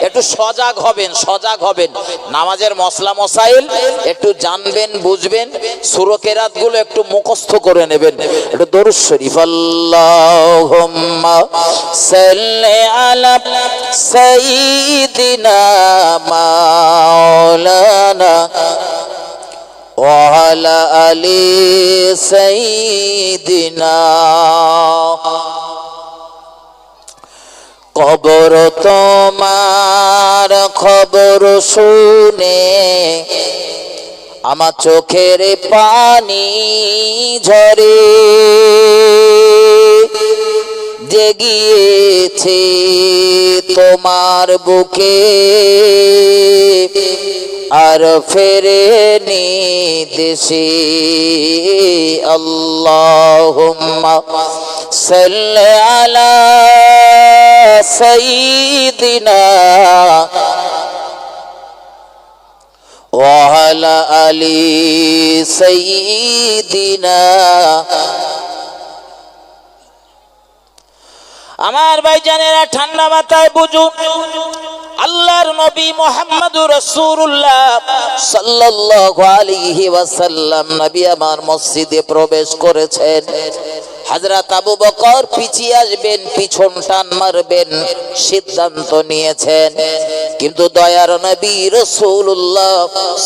একটু সজাগ হবেন, সজাগ হবেন। নামাজের মশলা মশাইল একটু জানবেন, বুঝবেন, সূরা কেরাতগুলো একটু মুখস্থ করে নেবেন। একটু দরুদ শরীফ আল্লাহুম্মা আল্লাহুম্মা সাল্লি আলা সাইয়্যিদিনা মাওলানা ওয়া আলা আলি সাইয়্যিদিনা। কবর তোমার খবর শুনে আমার চোখের পানি ঝরে, জেগিয়েছে তোমার বুকে আর ফেরেনি দেশে। আল্লাহুম্মা সাল্লি আলা সাইয়্যিদিনা ওয়া আলা আলি সাইয়্যিদিনা। আমার ভাইজানেরা ঠান্ডা মাথায় বুঝুন, আল্লাহর নবী মুহাম্মদুর রাসূলুল্লাহ সাল্লাল্লাহু আলাইহি ওয়াসাল্লাম নবী আমার মসজিদে প্রবেশ করেছেন। হযরত আবু বকর পিছিয়ে আসবেন, পিছন টান মারবেন সিদ্ধান্ত নিয়েছেন, কিন্তু দয়ার নবী রাসূলুল্লাহ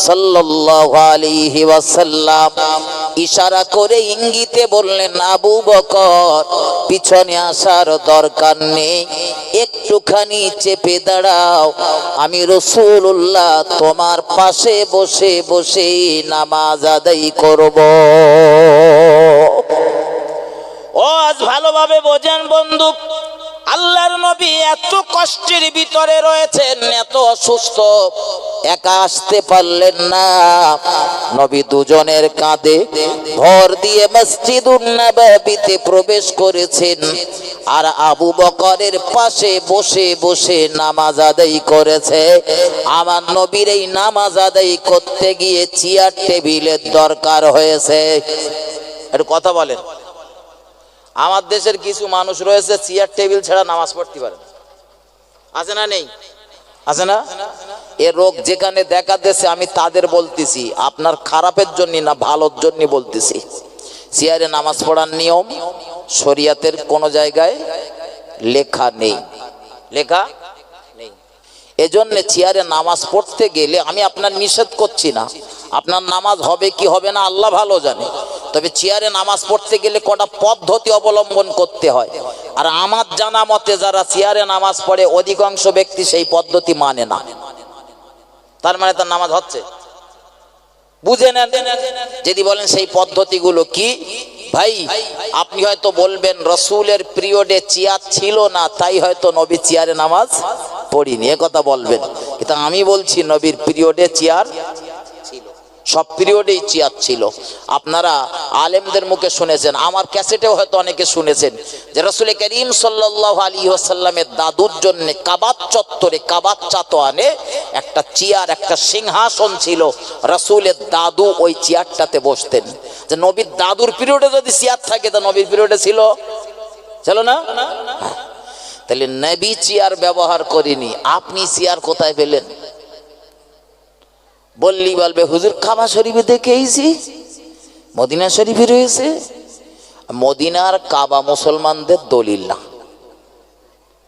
সাল্লাল্লাহু আলাইহি ওয়াসাল্লাম ইশারা করে ইঙ্গিতে বললেন, আবু বকর পিছনে আসার দরকার নেই, একটুখানি চেপে দাঁড়াও, আমি রাসূলুল্লাহ তোমার পাশে বসে বসে নামাজ আদায় করব। ও আজ ভালোভাবে বোঝেন বন্ধু, আল্লাহর নবী এত কষ্টের ভিতরে রয়েছেন, এত অসুস্থ, একা আসতে পারলেন না। নবী দুজনের কাঁধে ভর দিয়ে মসজিদুন নববীতে প্রবেশ করেছেন, আর আবু বকরের পাশে বসে বসে নামাজ আদায় করেছে। আমার নবীর এই নামাজ আদায় করতে গিয়ে চেয়ার টেবিলের দরকার হয়েছে। একটু কথা বলেন, আমার দেশের কিছু মানুষ রয়েছে চেয়ার টেবিল ছাড়া নামাজ পড়তে পারে না, আছে না নেই? আছে না? এ রোগ যেখানে দেখা দিয়েছে আমি তাদের বলতেছি, আপনার খারাপের জন্য না ভালোর জন্য বলতেছি। চেয়ারে নামাজ পড়ার নিয়ম শরিয়াতের কোন জায়গায় লেখা নেই, লেখা নেই। এজন্য চেয়ারে নামাজ পড়তে গেলে আমি আপনার নিষেধ করছি না, আপনার নামাজ হবে কি হবে না আল্লাহ ভালো জানে, তবে চেয়ারে নামাজ পড়তে গেলে কটা পদ্ধতি অবলম্বন করতে হয়। আর আমার জানা মতে যারা চেয়ারে নামাজ পড়ে অধিকাংশ ব্যক্তি সেই পদ্ধতি মানে না, তার মানে তার নামাজ হচ্ছে। বুঝে নেন, যদি বলেন সেই পদ্ধতিগুলো কি, ভাই আপনি হয়তো বলবেন রাসূলের পিরিয়ডে চেয়ার ছিল না তাই হয়তো নবী চেয়ারে নামাজ পড়িনি, এ কথা বলবেন, কিন্তু আমি বলছি নবীর পিরিয়ডে চেয়ার ছিল, সব পিরিয়ডেই চেয়ার ছিল। আপনারা আলেমদের মুখে শুনেছেন, আমার ক্যাসেটেও হয়তো অনেকে শুনেছেন যে রাসূল করিম সাল্লাল্লাহু আলাইহি ওয়াসাল্লামের দাদুর জন্য কাবার চত্বরে কাবার চাতোয়ানে একটা চেয়ার, একটা সিংহাসন ছিল, রাসূলের দাদু ওই চেয়ারটাতে বসতেন। যে নবীর দাদুর পিরিয়ডে যদি চেয়ার থাকে তা নবীর পিরিয়ডে ছিল ছিল না? তাহলে নবী চেয়ার ব্যবহার করেনি, আপনি চেয়ার কোথায় পেলেন? বললি বলবে হুজুর কাবা শরীফে দেখে এসেছি, মদিনা শরীফে রয়েছে। মদিনার কাবা মুসলমানদের দলিল না,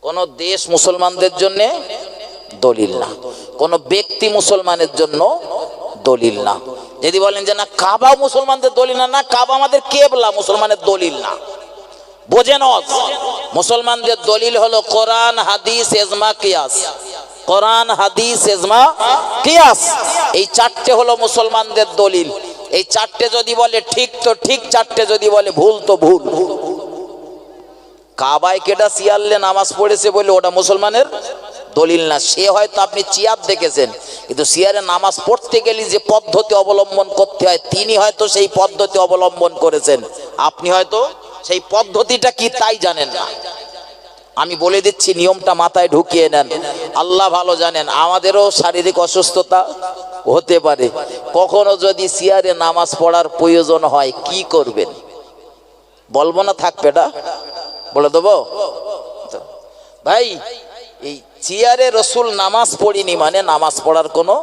কোন দেশ মুসলমানদের জন্য দলিল না, কোন ব্যক্তি মুসলমানের জন্য দলিল না। যদি বলেন যে না কাবা মুসলমানদের দলিল না, না কাবা আমাদের কেবলা, মুসলমানের দলিল না। বোঝেন, মুসলমানদের দলিল হলো কোরআন, হাদিস, ইজমা, কিয়াস। কোরআন, হাদিস, ইজমা, কিয়াস, এই চারটে হলো মুসলমানদের দলিল। এই চারটে যদি বলে ঠিক তো ঠিক, চারটে যদি বলে ভুল তো ভুল। কাবায় কেটা সিয়ারলে নামাজ পড়েছে বলে ওটা মুসলমানের দলিল না। সে হয়তো আপনি চেয়ার দেখেছেন, কিন্তু চেয়ারে নামাজ পড়তে গেলে যে পদ্ধতি অবলম্বন করতে হয় তিনি হয়তো সেই পদ্ধতি অবলম্বন করেছেন, আপনি হয়তো সেই পদ্ধতিটা কি তাই জানেন না। আমি বলে দিচ্ছি, নিয়মটা মাথায় ঢুকিয়ে নেন, আল্লাহ ভালো জানেন। আমাদেরও শারীরিক অসুস্থতা হতে পারে, কখনো যদি চেয়ারে নামাজ পড়ার প্রয়োজন হয় কি করবেন? বলবো না থাকবে, এটা বলে দেবো ভাই। এই চেয়ারে রসুল নামাজ পড়িনি মানে নামাজ পড়ার কোনো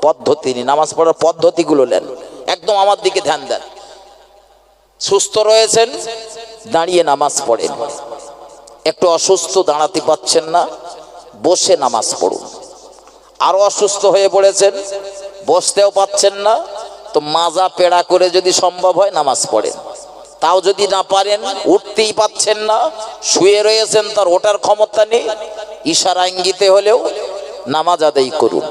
পদ্ধতি নেই। নামাজ পড়ার পদ্ধতিগুলো নেন, একদম আমার দিকে ধ্যান দেন। সুস্থ রয়েছেন, দাঁড়িয়ে নামাজ পড়েন, একটু অসুস্থ, দাঁড়াতে পাচ্ছেন না, বসে নামাজ পড়ুন। আরো অসুস্থ হয়ে পড়েছেন, বসতেও পাচ্ছেন না, তো মাজা পেড়া করে যদি সম্ভব হয় নামাজ পড়েন। তাও যদি না পারেন, উঠতেই পাচ্ছেন না, শুয়ে রয়েছেন, তার ওঠার ক্ষমতা নেই, ইশারা ইঙ্গিতে হলেও নামাজ আদায় করুন।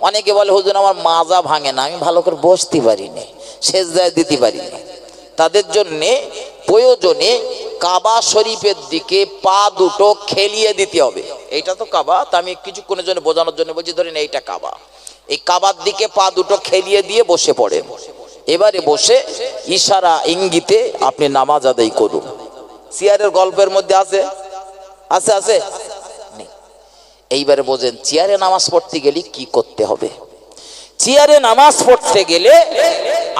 অনেকে বলে হুজুর আমার মাজা ভাঙে না, আমি ভালো করে বসতে পারিনি, সেজদায় দিতে পারিনি। তাদের জন্যে প্রয়োজনে কাবা শরীফের দিকে পা দুটো খেলিয়ে দিতে হবে। এইটা তো কাবা, তা আমি কিছুক্ষণের জন্য বোঝানোর জন্য বলছি, ধরেন এইটা কাবা, এই কাবার দিকে পা দুটো খেলিয়ে দিয়ে বসে পড়েন। এবারে বসে ইশারা ইঙ্গিতে আপনি নামাজ আদায় করুন। চেয়ারের গল্পের মধ্যে আছে আছে আছে নেই। এইবারে বোঝেন চেয়ারে নামাজ পড়তে গেলে কি করতে হবে। চেয়ারে নামাজ পড়তে গেলে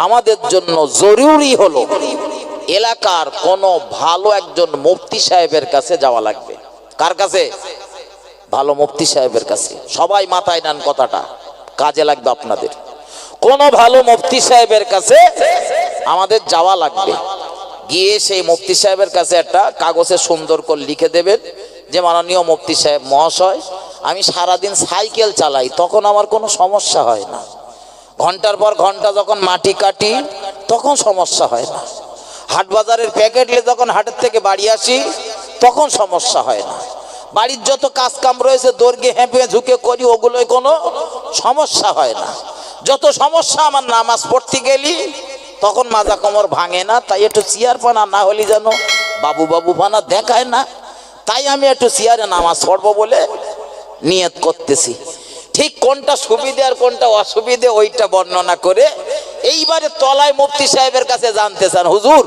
আমাদের জন্য জরুরি হলো এলাকার কোনো ভালো একজন মুফতি সাহেবের কাছে যাওয়া লাগবে। কার কাছে? ভালো মুফতি সাহেবের কাছে। সবাই মাথায় নেন কথাটা, কাজে লাগবে আপনাদের। কোন ভালো মুফতি সাহেবের কাছে আমাদের যাওয়া লাগবে। গিয়ে সেই মুফতি সাহেবের কাছে একটা কাগজে সুন্দর করে লিখে দেবেন যে মাননীয় মুফতি সাহেব মহাশয়, আমি সারাদিন সাইকেল চালাই, তখন আমার কোনো সমস্যা হয় না। ঘন্টার পর ঘন্টা যখন মাটি কাটি তখন সমস্যা হয় না। হাট বাজারের প্যাকেট নিয়ে যখন হাটের থেকে বাড়ি আসি তখন সমস্যা হয় না। বাড়ির যত কাজ কাম রয়েছে দর্গে হেঁপে ঝুঁকে করি, ওগুলোই কোনো সমস্যা হয় না। যত সমস্যা আমার নামাজ পড়তে গেলি তখন মাজা কোমর ভাঙে না। তাই একটু চেয়ার পানা না হলে যেন বাবু বাবু পানা দেখায় না, তাই আমি একটু চেয়ারে নামাজ পড়বো বলে নিয়ত করতেছি। ঠিক কোনটা সুবিধে আর কোনটা অসুবিধে ওইটা বর্ণনা করে এইবারে তলায় মুফতি সাহেবের কাছে জানতে চান, হুজুর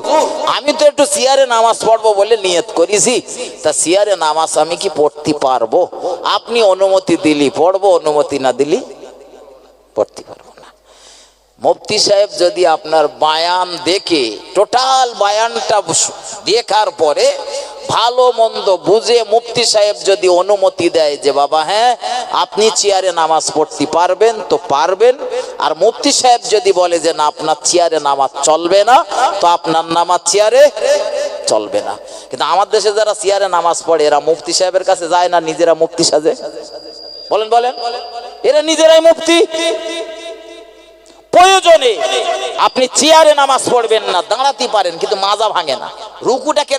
আমি তো একটু চেয়ারে নামাজ পড়বো বলে নিয়ত করেছি, তা চেয়ারে নামাজ আমি কি পড়তে পারবো? আপনি অনুমতি দিলি পড়বো, অনুমতি না দিলি পড়তে পারবো না। মুফতি সাহেব যদি আপনার বায়ান দেখে, টোটাল বায়ানটা দেখার পরে ভালো মন্দ বুঝে মুফতি সাহেব যদি অনুমতি দেয় যে বাবা হ্যাঁ আপনি চেয়ারে নামাজ পড়তে পারবেন, তো পারবেন। আর মুফতি সাহেব যদি বলে যে না আপনার চেয়ারে নামাজ চলবে না, তো আপনার নামাজ চেয়ারে চলবে না। কিন্তু আমার দেশে যারা চেয়ারে নামাজ পড়ে এরা মুফতি সাহেবের কাছে যায় না, নিজেরা মুফতি সাজে। বলেন বলেন, এরা নিজেরাই মুফতি। প্রয়োজনে আপনি চেয়ারে নামাজ পড়বেন না, দাঁড়াতে পারেন, কিন্তু মাজা ভাঙে না। রুকুটাকে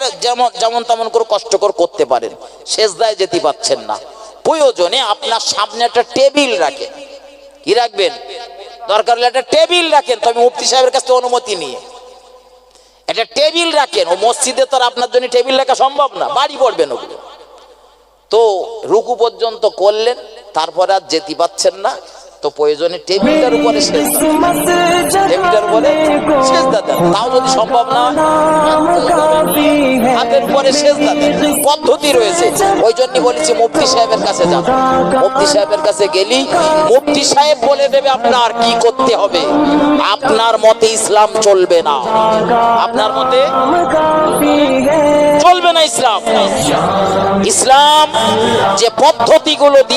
যেমন তেমন করে কষ্ট করে করতে পারেন, সেজদায় যেতে পাচ্ছেন না, প্রয়োজনে আপনার সামনে একটা টেবিল রাখেন। কি রাখবেন? দরকার হলে একটা টেবিল রাখেন, তবে মুফতি সাহেবের কাছে অনুমতি নিয়ে একটা টেবিল রাখেন। ও মসজিদে তো আর আপনার জন্য টেবিল রাখা সম্ভব না, বাড়ি পড়বেন ওগুলো। তো রুকু পর্যন্ত করলেন, তারপরে আর যেতে পাচ্ছেন না, তো প্রয়োজনে টেবিলটার উপরে টেবিলটার উপরে সেজদা দেন। তাও যদি সম্ভব না হাতের উপরে সেজদা দেন, পদ্ধতি রয়েছে। ওই জন্য বলেছি মুফতি সাহেবের কাছে যান। মুফতি সাহেবের কাছে গেলি মুফতি সাহেব বলে দেবে আপনার কি করতে হবে। আপনার মতে ইসলাম চলবে না, আপনার মতে চলবে না ইসলাম। ইসলাম যে পদ্ধতিগুলো